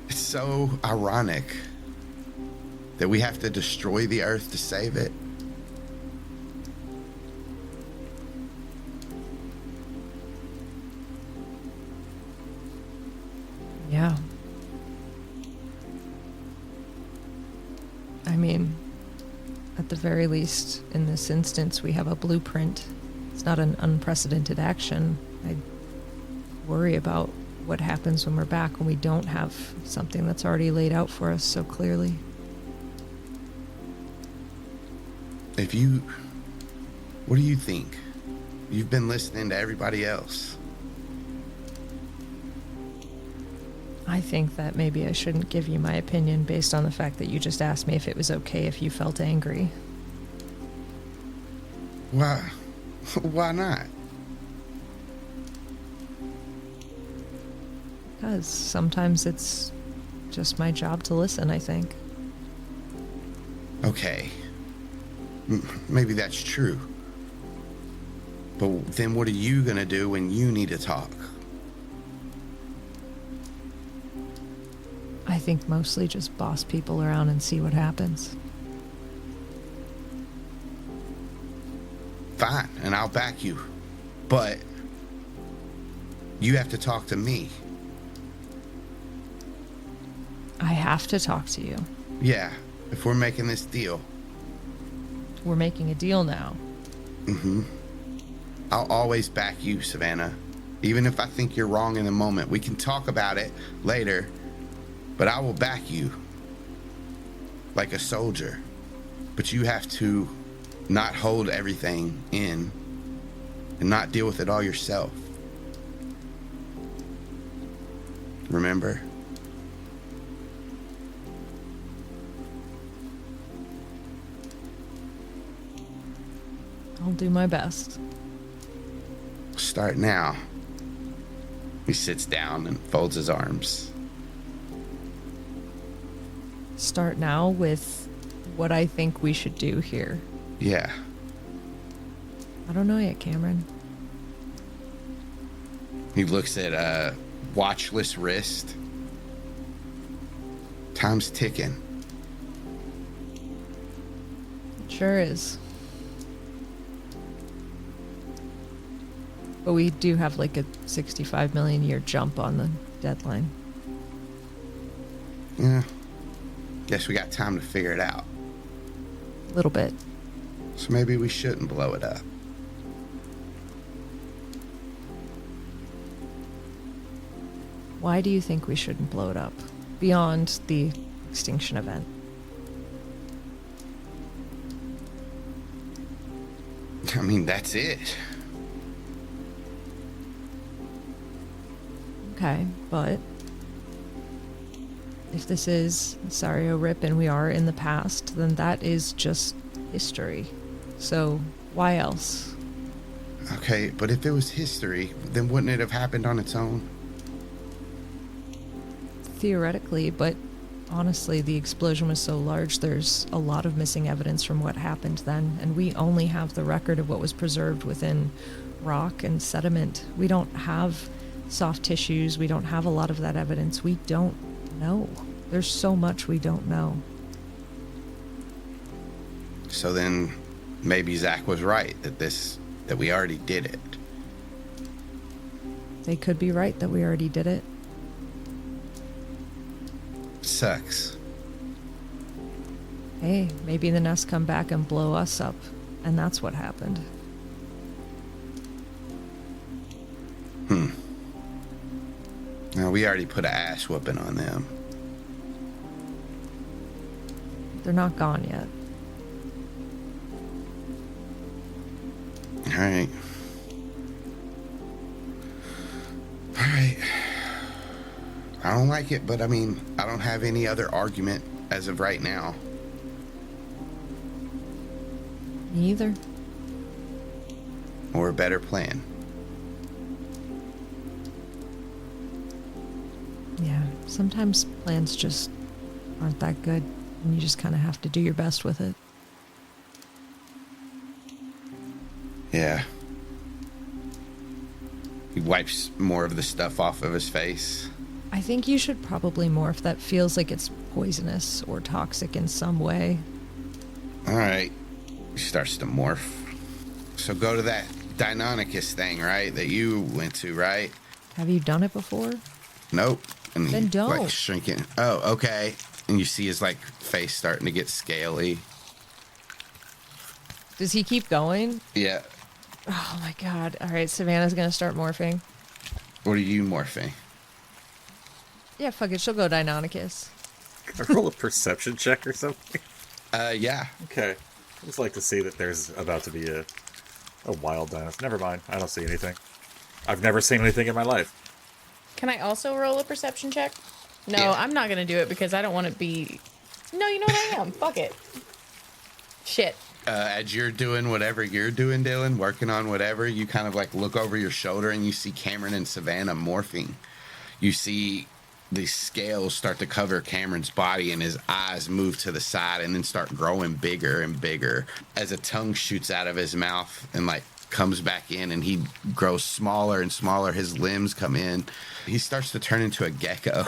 It's so ironic that we have to destroy the Earth to save it. Yeah. I mean, at the very least, in this instance, we have a blueprint. It's not an unprecedented action. I worry about what happens when we're back when we don't have something that's already laid out for us so clearly. What do you think? You've been listening to everybody else. I think that maybe I shouldn't give you my opinion based on the fact that you just asked me if it was okay if you felt angry. Why? Why not? Because sometimes it's just my job to listen, I think. Okay. Maybe that's true. But then what are you gonna do when you need to talk? I think mostly just boss people around and see what happens. Fine, and I'll back you. But you have to talk to me. I have to talk to you. Yeah, if we're making this deal. We're making a deal now. Mm-hmm. I'll always back you, Savannah. Even if I think you're wrong in the moment. We can talk about it later, but I will back you. Like a soldier. But you have to not hold everything in and not deal with it all yourself. Remember? I'll do my best. Start now. He sits down and folds his arms. Start now with what I think we should do here. Yeah. I don't know yet, Kamren. He looks at a watchless wrist. Time's ticking. Sure is. But we do have like a 65 million year jump on the deadline. Yeah. Guess we got time to figure it out. A little bit. So maybe we shouldn't blow it up. Why do you think we shouldn't blow it up? Beyond the extinction event. I mean, that's it. Okay, but if this is Sario Rip and we are in the past, then that is just history. So why else? Okay, but if it was history, then wouldn't it have happened on its own? Theoretically, but honestly, the explosion was so large, there's a lot of missing evidence from what happened then, and we only have the record of what was preserved within rock and sediment. We don't have soft tissues, we don't have a lot of that evidence. We don't know. There's so much we don't know. So then maybe Zach was right that we already did it. They could be right that we already did it. Sucks. Hey, maybe the Nest come back and blow us up, and that's what happened. Now, we already put an ass whooping on them. They're not gone yet. All right. All right. I don't like it, but I mean, I don't have any other argument as of right now. Me either. Or a better plan. Yeah, sometimes plans just aren't that good, and you just kind of have to do your best with it. Yeah. He wipes more of the stuff off of his face. I think you should probably morph. That feels like it's poisonous or toxic in some way. All right. He starts to morph. So go to that Deinonychus thing, right? That you went to, right? Have you done it before? Nope. And Then don't. Like shrinking. Oh, okay. And you see his like face starting to get scaly. Does he keep going? Yeah. Oh my god. All right, Savannah's gonna start morphing. What are you morphing? Yeah, fuck it. She'll go Deinonychus. Can I roll a perception check or something? Yeah. Okay. I just like to see that there's about to be a wild dinosaur. Never mind. I don't see anything. I've never seen anything in my life. Can I also roll a perception check? No, Yeah. I'm not going to do it because I don't want to be... No, you know what I am. Fuck it. Shit. As you're doing whatever you're doing, Dylan, working on whatever, you kind of like look over your shoulder and you see Kamren and Savannah morphing. You see the scales start to cover Cameron's body and his eyes move to the side and then start growing bigger and bigger as a tongue shoots out of his mouth and like comes back in, and he grows smaller and smaller. His limbs come in. He starts to turn into a gecko.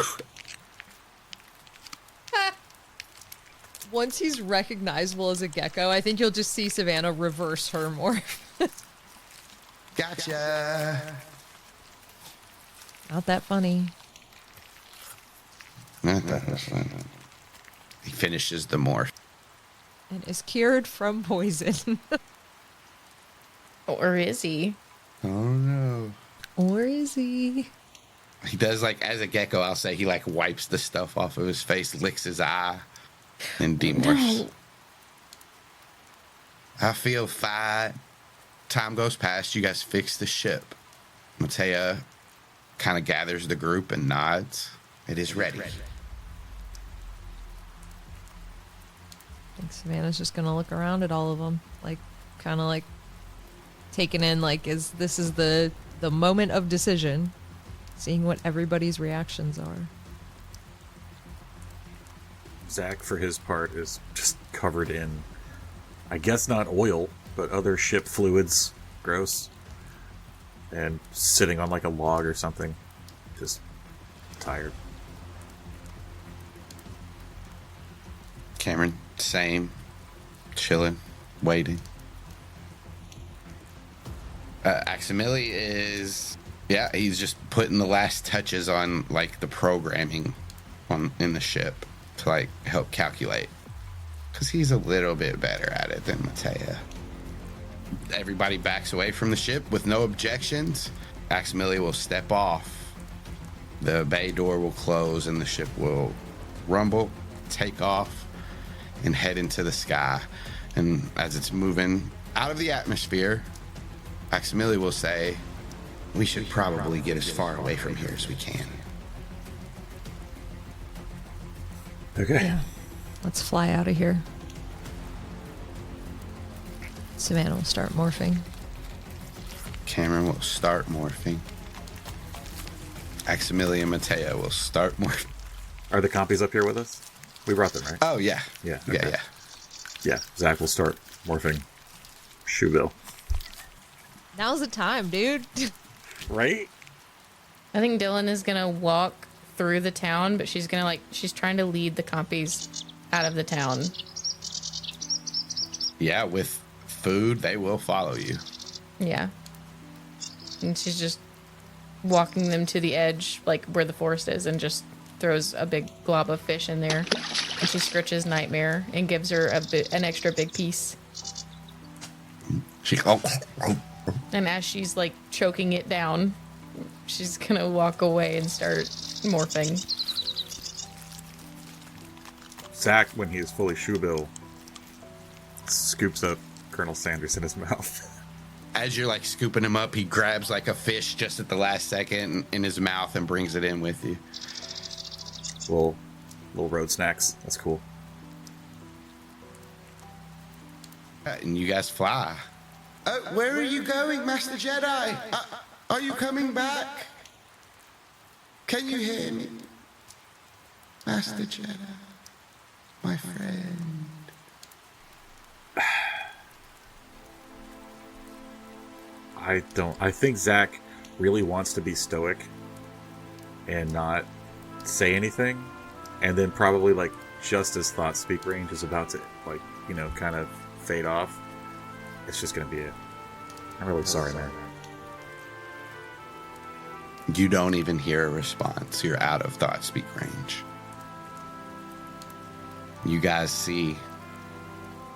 Once he's recognizable as a gecko, I think you'll just see Savannah reverse her morph. Gotcha. Not that funny. That was fun. He finishes the morph. And is cured from poison. Or is he? Oh no. Or is he? He does, like, as a gecko, I'll say he like wipes the stuff off of his face, licks his eye, and demorphs. No. I feel fine. Time goes past. You guys fix the ship. Matea kind of gathers the group and nods. It is ready. I think Savannah's just gonna look around at all of them, like, kind of like taking in, like, this is the moment of decision. seeing what everybody's reactions are. Zach, for his part, is just covered in, I guess not oil, but other ship fluids. Gross. And sitting on like a log or something. Just tired. Kamren, same. Chilling. Waiting. Aximili is... Yeah, he's just putting the last touches on, like, the programming in the ship to, like, help calculate. Because he's a little bit better at it than Matea. Everybody backs away from the ship with no objections. Aximili will step off. The bay door will close and the ship will rumble, take off, and head into the sky. And as it's moving out of the atmosphere, Aximili will say, we should probably get as far away from here as we can. Okay. Yeah. Let's fly out of here. Savannah will start morphing. Kamren will start morphing. Aximili and Matea will start morphing. Are the compies up here with us? We brought them, right? Oh, yeah. Yeah. Yeah, Okay. yeah. Yeah. Zach will start morphing. Shoebill. Now's the time, dude. Right? I think Dylan is gonna walk through the town, but she's gonna she's trying to lead the compies out of the town. Yeah, with food, they will follow you. Yeah. And she's just walking them to the edge, like where the forest is, and just throws a big glob of fish in there. And she scritches Nightmare and gives her an extra big piece. She And as she's like choking it down, she's gonna walk away and start morphing. Zach, when he is fully Shoebill, scoops up Colonel Sanders in his mouth. As you're like scooping him up, he grabs like a fish just at the last second in his mouth and brings it in with you. Little road snacks. That's cool. And you guys fly. Where are you going, Master Jedi? Are you coming back? Can you hear me? Master Jedi, my friend. I think Zach really wants to be stoic and not say anything, and then probably like just as thought speak range is about to kind of fade off, it's just gonna be it. I'm really sorry, man. You don't even hear a response. You're out of thought speak range. You guys see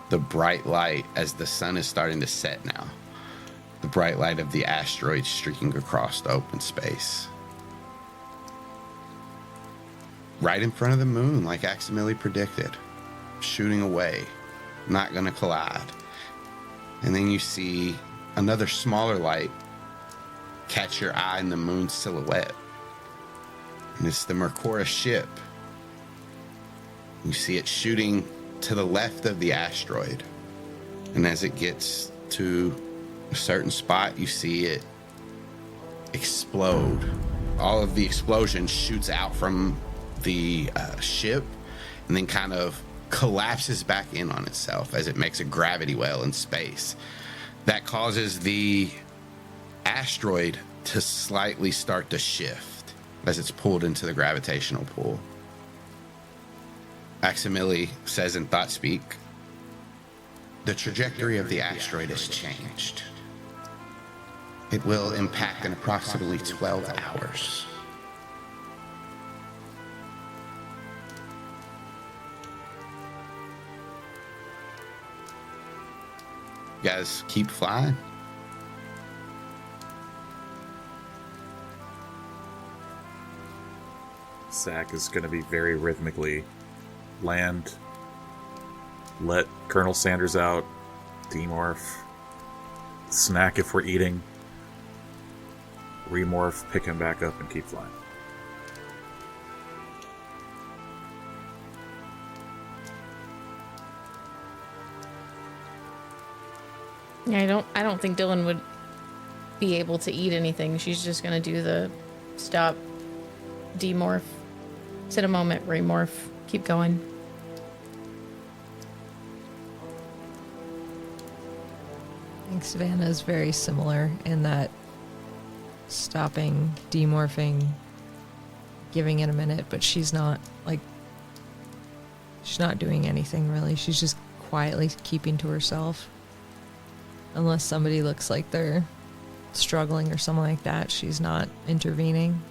the bright light as the sun is starting to set now. The bright light of the asteroid streaking across the open space. Right in front of the moon, like Aximili predicted. Shooting away. Not gonna collide. And then you see another smaller light catch your eye in the moon's silhouette. And it's the Mercora ship. You see it shooting to the left of the asteroid. And as it gets to a certain spot, you see it explode. All of the explosion shoots out from the ship and then kind of collapses back in on itself as it makes a gravity well in space. That causes the asteroid to slightly start to shift as it's pulled into the gravitational pull. Aximili says in thought speak, the trajectory of the asteroid has changed. It will impact in approximately 12 hours. You guys keep flying. Zach is going to be very rhythmically land, let Colonel Sanders out, demorph, snack if we're eating, remorph, pick him back up, and keep flying. Yeah, I don't think Dylan would be able to eat anything. She's just gonna do the stop, demorph, sit a moment, remorph, keep going. I think Savannah is very similar in that stopping, demorphing, giving it a minute, but she's not doing anything really. She's just quietly keeping to herself. Unless somebody looks like they're struggling or something like that, she's not intervening.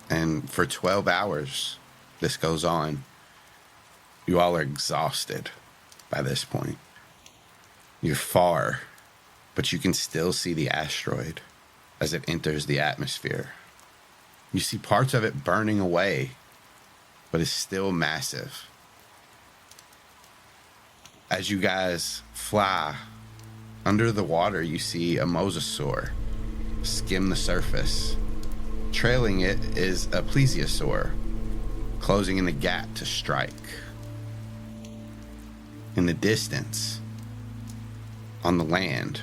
And for 12 hours, this goes on. You all are exhausted by this point. You're far, but you can still see the asteroid as it enters the atmosphere. You see parts of it burning away, but it's still massive. As you guys fly under the water, you see a mosasaur skim the surface. Trailing it is a plesiosaur, closing in the gap to strike. In the distance, on the land,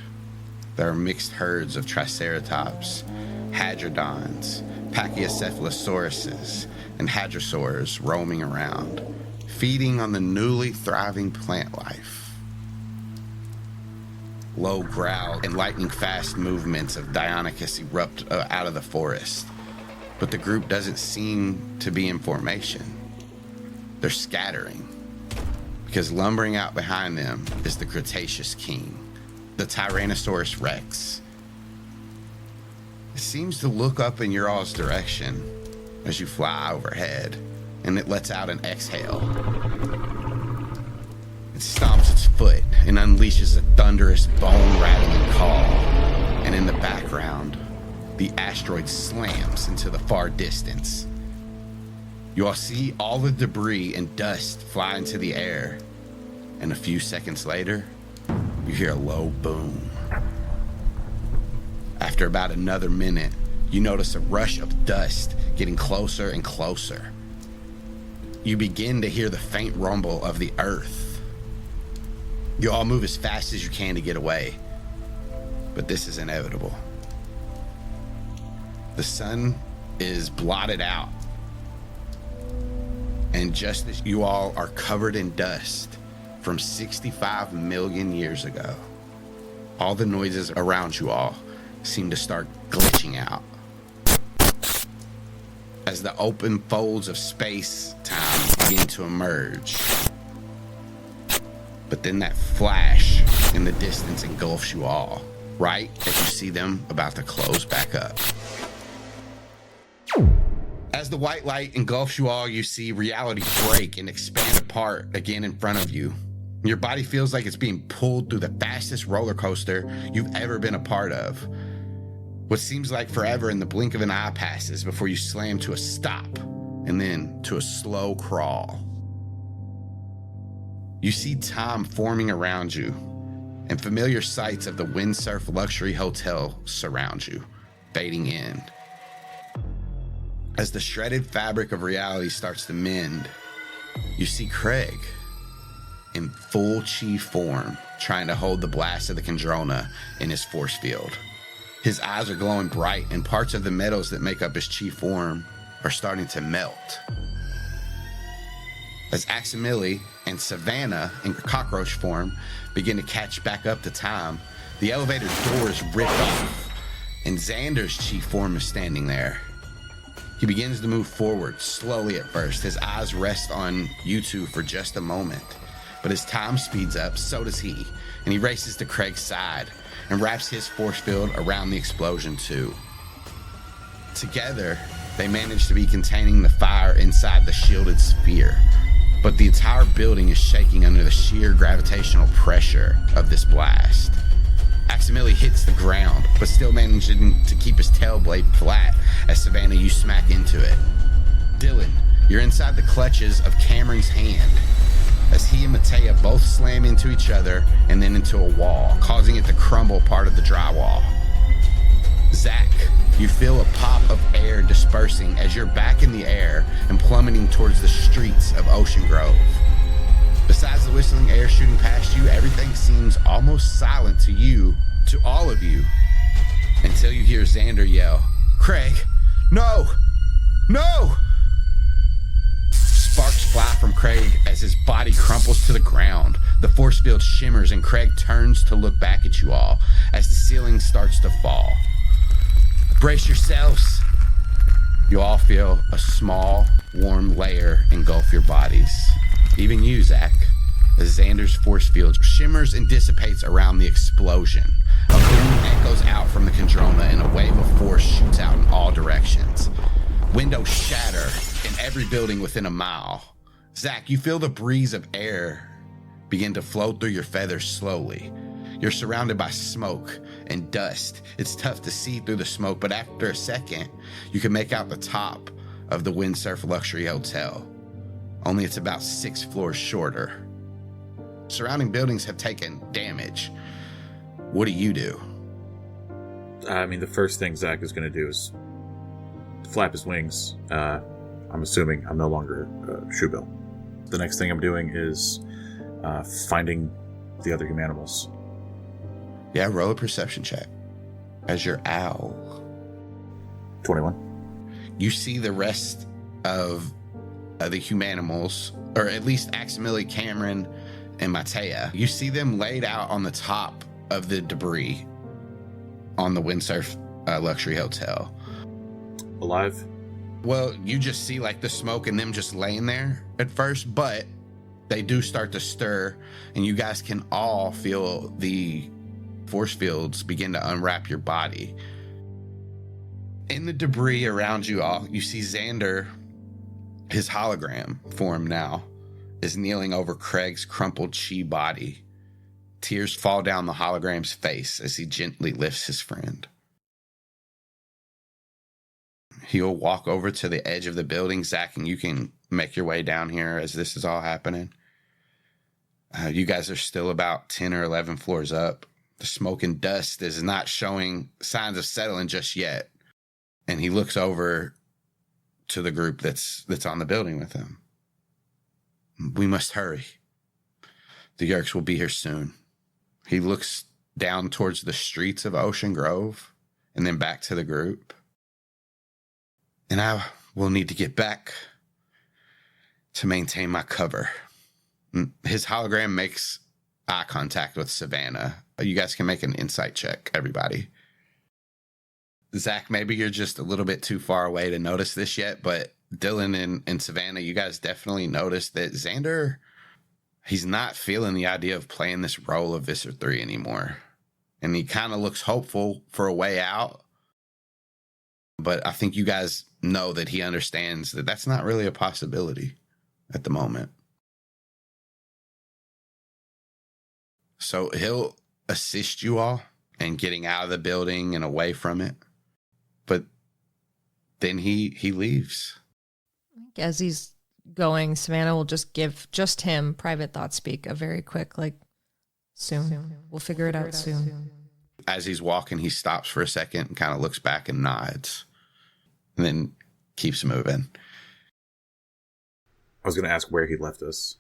there are mixed herds of Triceratops, Hadrodons, Pachycephalosauruses, and Hadrosaurs roaming around, feeding on the newly thriving plant life. Low growl and lightning-fast movements of Deinonychus erupt out of the forest, but the group doesn't seem to be in formation. They're scattering, because lumbering out behind them is the Cretaceous King, the Tyrannosaurus Rex. It seems to look up in your all's direction as you fly overhead, and it lets out an exhale. It stomps its foot and unleashes a thunderous, bone-rattling call, and in the background, the asteroid slams into the far distance. You all see all the debris and dust fly into the air, and a few seconds later, you hear a low boom. After about another minute, you notice a rush of dust getting closer and closer. You begin to hear the faint rumble of the earth. You all move as fast as you can to get away, but this is inevitable. The sun is blotted out, and just as you all are covered in dust from 65 million years ago, all the noises around you all seem to start glitching out. As the open folds of space-time begin to emerge. But then that flash in the distance engulfs you all, right as you see them about to close back up. As the white light engulfs you all, you see reality break and expand apart again in front of you. Your body feels like it's being pulled through the fastest roller coaster you've ever been a part of. What seems like forever in the blink of an eye passes before you slam to a stop and then to a slow crawl. You see time forming around you, and familiar sights of the Windsurf Luxury Hotel surround you, fading in. As the shredded fabric of reality starts to mend, you see Craig in full chi form trying to hold the blast of the Kandrona in his force field. His eyes are glowing bright, and parts of the metals that make up his chi form are starting to melt. As Aximili and Savannah in cockroach form begin to catch back up to time, the elevator doors rip off, and Xander's chi form is standing there. He begins to move forward, slowly at first. His eyes rest on you two for just a moment. But as time speeds up, so does he, and he races to Craig's side and wraps his force field around the explosion too. Together, they manage to be containing the fire inside the shielded sphere, but the entire building is shaking under the sheer gravitational pressure of this blast. Aximili hits the ground, but still managing to keep his tail blade flat as Savannah, you smack into it. Dylan, you're inside the clutches of Kamren's hand as he and Matea both slam into each other and then into a wall, causing it to crumble part of the drywall. Zach, you feel a pop of air dispersing as you're back in the air and plummeting towards the streets of Ocean Grove. Besides the whistling air shooting past you, everything seems almost silent to you, to all of you, until you hear Xander yell, "Craig, no! No!" Sparks fly from Craig as his body crumples to the ground. The force field shimmers and Craig turns to look back at you all as the ceiling starts to fall. Brace yourselves. You all feel a small, warm layer engulf your bodies. Even you, Zach, as Xander's force field shimmers and dissipates around the explosion. A boom echoes out from the Kandrona and a wave of force shoots out in all directions. Windows shatter in every building within a mile. Zach, you feel the breeze of air begin to flow through your feathers slowly. You're surrounded by smoke and dust. It's tough to see through the smoke, but after a second, you can make out the top of the Windsurf Luxury Hotel. Only it's about 6 floors shorter. Surrounding buildings have taken damage. What do? I mean, the first thing Zach is going to do is flap his wings. I'm assuming I'm no longer Shoebill. The next thing I'm doing is finding the other Humanimals. Yeah, roll a perception check. As your owl. 21. You see the rest of the Humanimals, or at least Aximili, Kamren, and Matea. You see them laid out on the top of the debris on the Windsurf Luxury Hotel. Alive? Well, you just see like the smoke and them just laying there at first, but they do start to stir, and you guys can all feel the force fields begin to unwrap your body. In the debris around you all, you see Xander, his hologram form now, is kneeling over Craig's crumpled chi body. Tears fall down the hologram's face as he gently lifts his friend. He'll walk over to the edge of the building. Zach, and you can make your way down here as this is all happening. You guys are still about 10 or 11 floors up. The smoke and dust is not showing signs of settling just yet. And he looks over to the group that's on the building with him. We must hurry. The Yeerks will be here soon. He looks down towards the streets of Ocean Grove and then back to the group. And I will need to get back to maintain my cover. His hologram makes eye contact with Savannah. You guys can make an insight check, everybody. Zach, maybe you're just a little bit too far away to notice this yet, but Dylan and Savannah, you guys definitely noticed that Xander, he's not feeling the idea of playing this role of Visser Three anymore. And he kind of looks hopeful for a way out. But I think you guys know that he understands that that's not really a possibility at the moment. So he'll assist you all in getting out of the building and away from it. But then he leaves. As he's going, Savannah will just give just him private thought speak, a very quick, like, soon. We'll figure it out soon. As he's walking, he stops for a second and kind of looks back and nods. And then keeps moving. I was going to ask where he left us.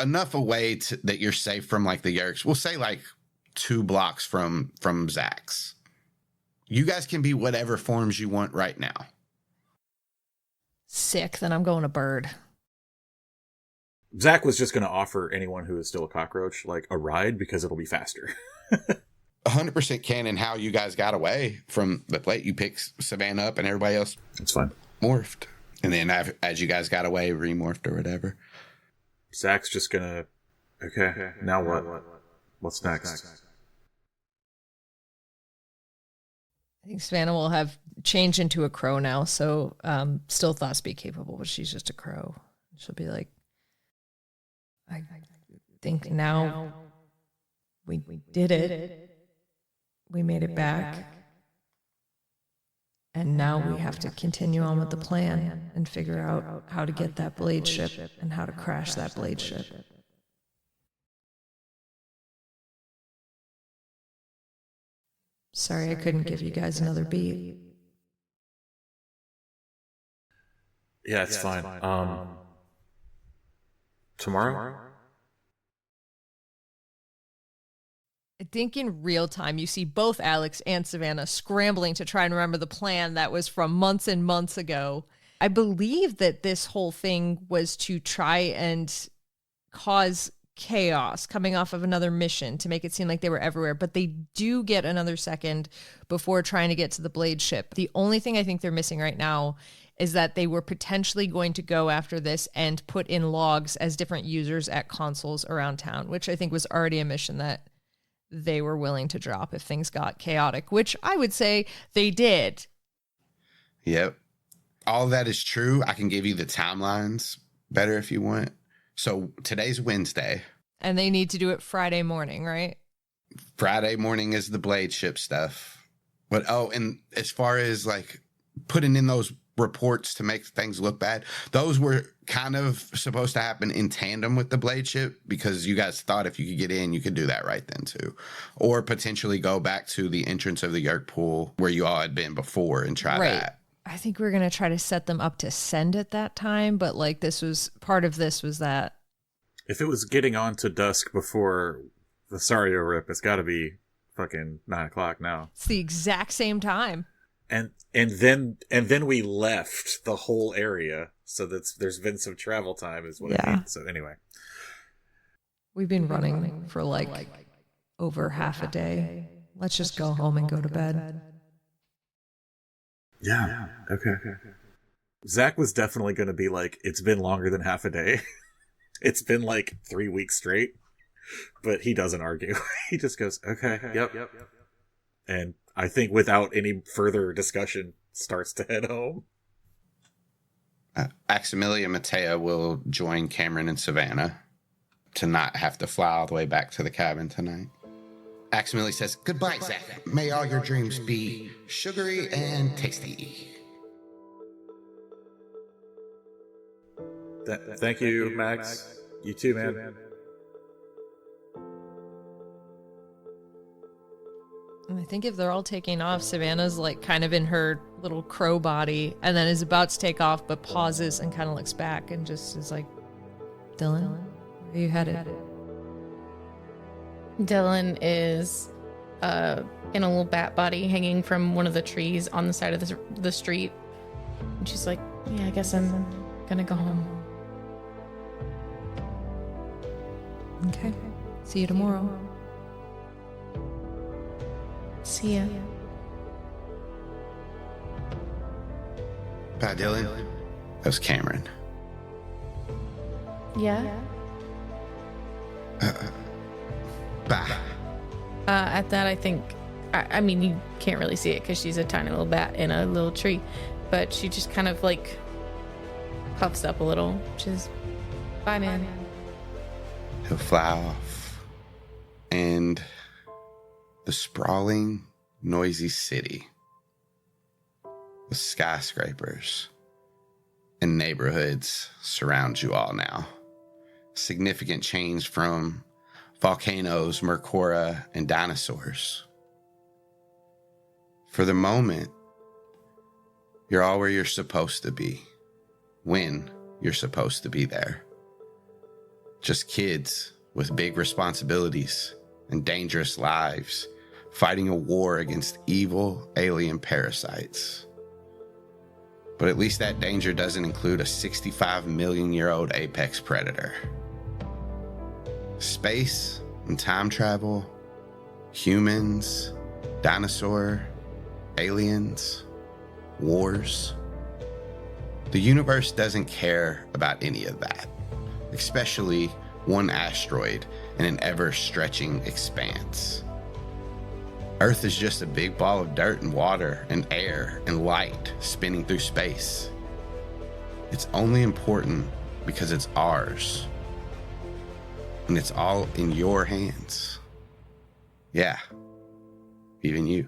Enough away that you're safe from like the Yeerks. We'll say like 2 blocks from Zach's. You guys can be whatever forms you want right now. Sick. Then I'm going a bird. Zach was just going to offer anyone who is still a cockroach like a ride because it'll be faster. 100% canon how you guys got away from the plate. You picked Savannah up and everybody else. It's fine. Morphed. And then as you guys got away, remorphed or whatever. Zach's just going to, okay, now what? What's next? I think Savannah will have changed into a crow now, so still thought speak capable, but she's just a crow. She'll be like, I think now we did it. We made it back. And now we have to continue on with the plan and figure out how to get that blade ship and how to crash that blade ship. Sorry I couldn't give you guys another beat. Yeah, it's fine. Tomorrow? I think in real time, you see both Alex and Savannah scrambling to try and remember the plan that was from months and months ago. I believe that this whole thing was to try and cause chaos coming off of another mission to make it seem like they were everywhere, but they do get another second before trying to get to the blade ship. The only thing I think they're missing right now is that they were potentially going to go after this and put in logs as different users at consoles around town, which I think was already a mission that they were willing to drop if things got chaotic, which I would say they did. Yep. All that is true. I can give you the timelines better if you want. So today's Wednesday. And they need to do it Friday morning, right? Friday morning is the blade ship stuff. But, and as far as like putting in those reports to make things look bad, those were kind of supposed to happen in tandem with the blade ship, because you guys thought if you could get in, you could do that right then too, or potentially go back to the entrance of the Yeerk pool where you all had been before and try that. I think we're going to try to set them up to send at that time, but like this was part of this was that if it was getting on to dusk before the Sario rip, it's got to be fucking 9 o'clock now. It's the exact same time. And then we left the whole area, so there's been some travel time, is what I mean. So anyway, we've been running for like over half a day. Let's just go home and go to bed. Yeah. Okay. Zach was definitely going to be like, it's been longer than half a day. It's been like 3 weeks straight, but he doesn't argue. He just goes, okay, yep. And I think without any further discussion, starts to head home. Aximili and Matea will join Kamren and Savannah to not have to fly all the way back to the cabin tonight. Aximili says, "Goodbye, Zach. May all your dreams be sugary and tasty." Thank you, Max. You too, man. And I think if they're all taking off, Savannah's like kind of in her little crow body and then is about to take off, but pauses and kind of looks back and just is like, Dylan, where are you headed? Dylan is in a little bat body hanging from one of the trees on the side of the street. And she's like, yeah, I guess I'm gonna go home. Okay. See you tomorrow. See ya. Bye, Dylan. That was Kamren. Yeah? Bye. At that, I think, I mean, you can't really see it because she's a tiny little bat in a little tree, but she just kind of like puffs up a little, which is, bye, man. He'll fly off. And the sprawling, noisy city with skyscrapers and neighborhoods surround you all now. Significant change from volcanoes, Mercora, and dinosaurs. For the moment, you're all where you're supposed to be, when you're supposed to be there. Just kids with big responsibilities and dangerous lives, fighting a war against evil alien parasites. But at least that danger doesn't include a 65 million year old apex predator. Space and time travel, humans, dinosaur, aliens, wars. The universe doesn't care about any of that, especially one asteroid in an ever-stretching expanse. Earth is just a big ball of dirt and water and air and light spinning through space. It's only important because it's ours. And it's all in your hands. Yeah, even you.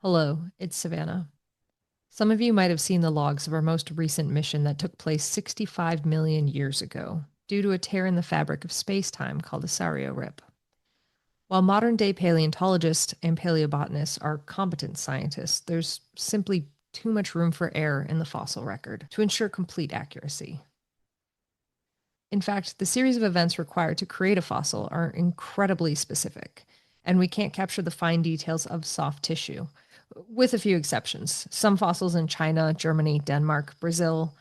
Hello, it's Savannah. Some of you might have seen the logs of our most recent mission that took place 65 million years ago, due to a tear in the fabric of space-time called the Sario Rip. While modern-day paleontologists and paleobotanists are competent scientists, there's simply too much room for error in the fossil record to ensure complete accuracy. In fact, the series of events required to create a fossil are incredibly specific, and we can't capture the fine details of soft tissue, with a few exceptions. Some fossils in China, Germany, Denmark, Brazil,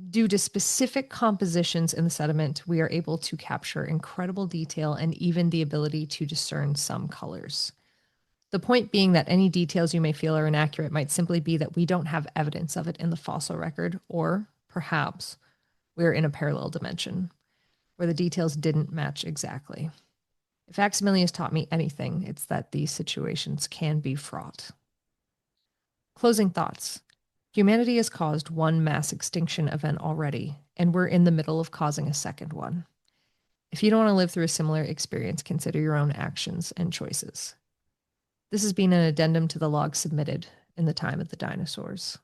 due to specific compositions in the sediment, we are able to capture incredible detail and even the ability to discern some colors. The point being that any details you may feel are inaccurate might simply be that we don't have evidence of it in the fossil record, or perhaps we're in a parallel dimension where the details didn't match exactly. If Aximili has taught me anything, it's that these situations can be fraught. Closing thoughts. Humanity has caused one mass extinction event already, and we're in the middle of causing a second one. If you don't want to live through a similar experience, consider your own actions and choices. This has been an addendum to the log submitted in the time of the dinosaurs.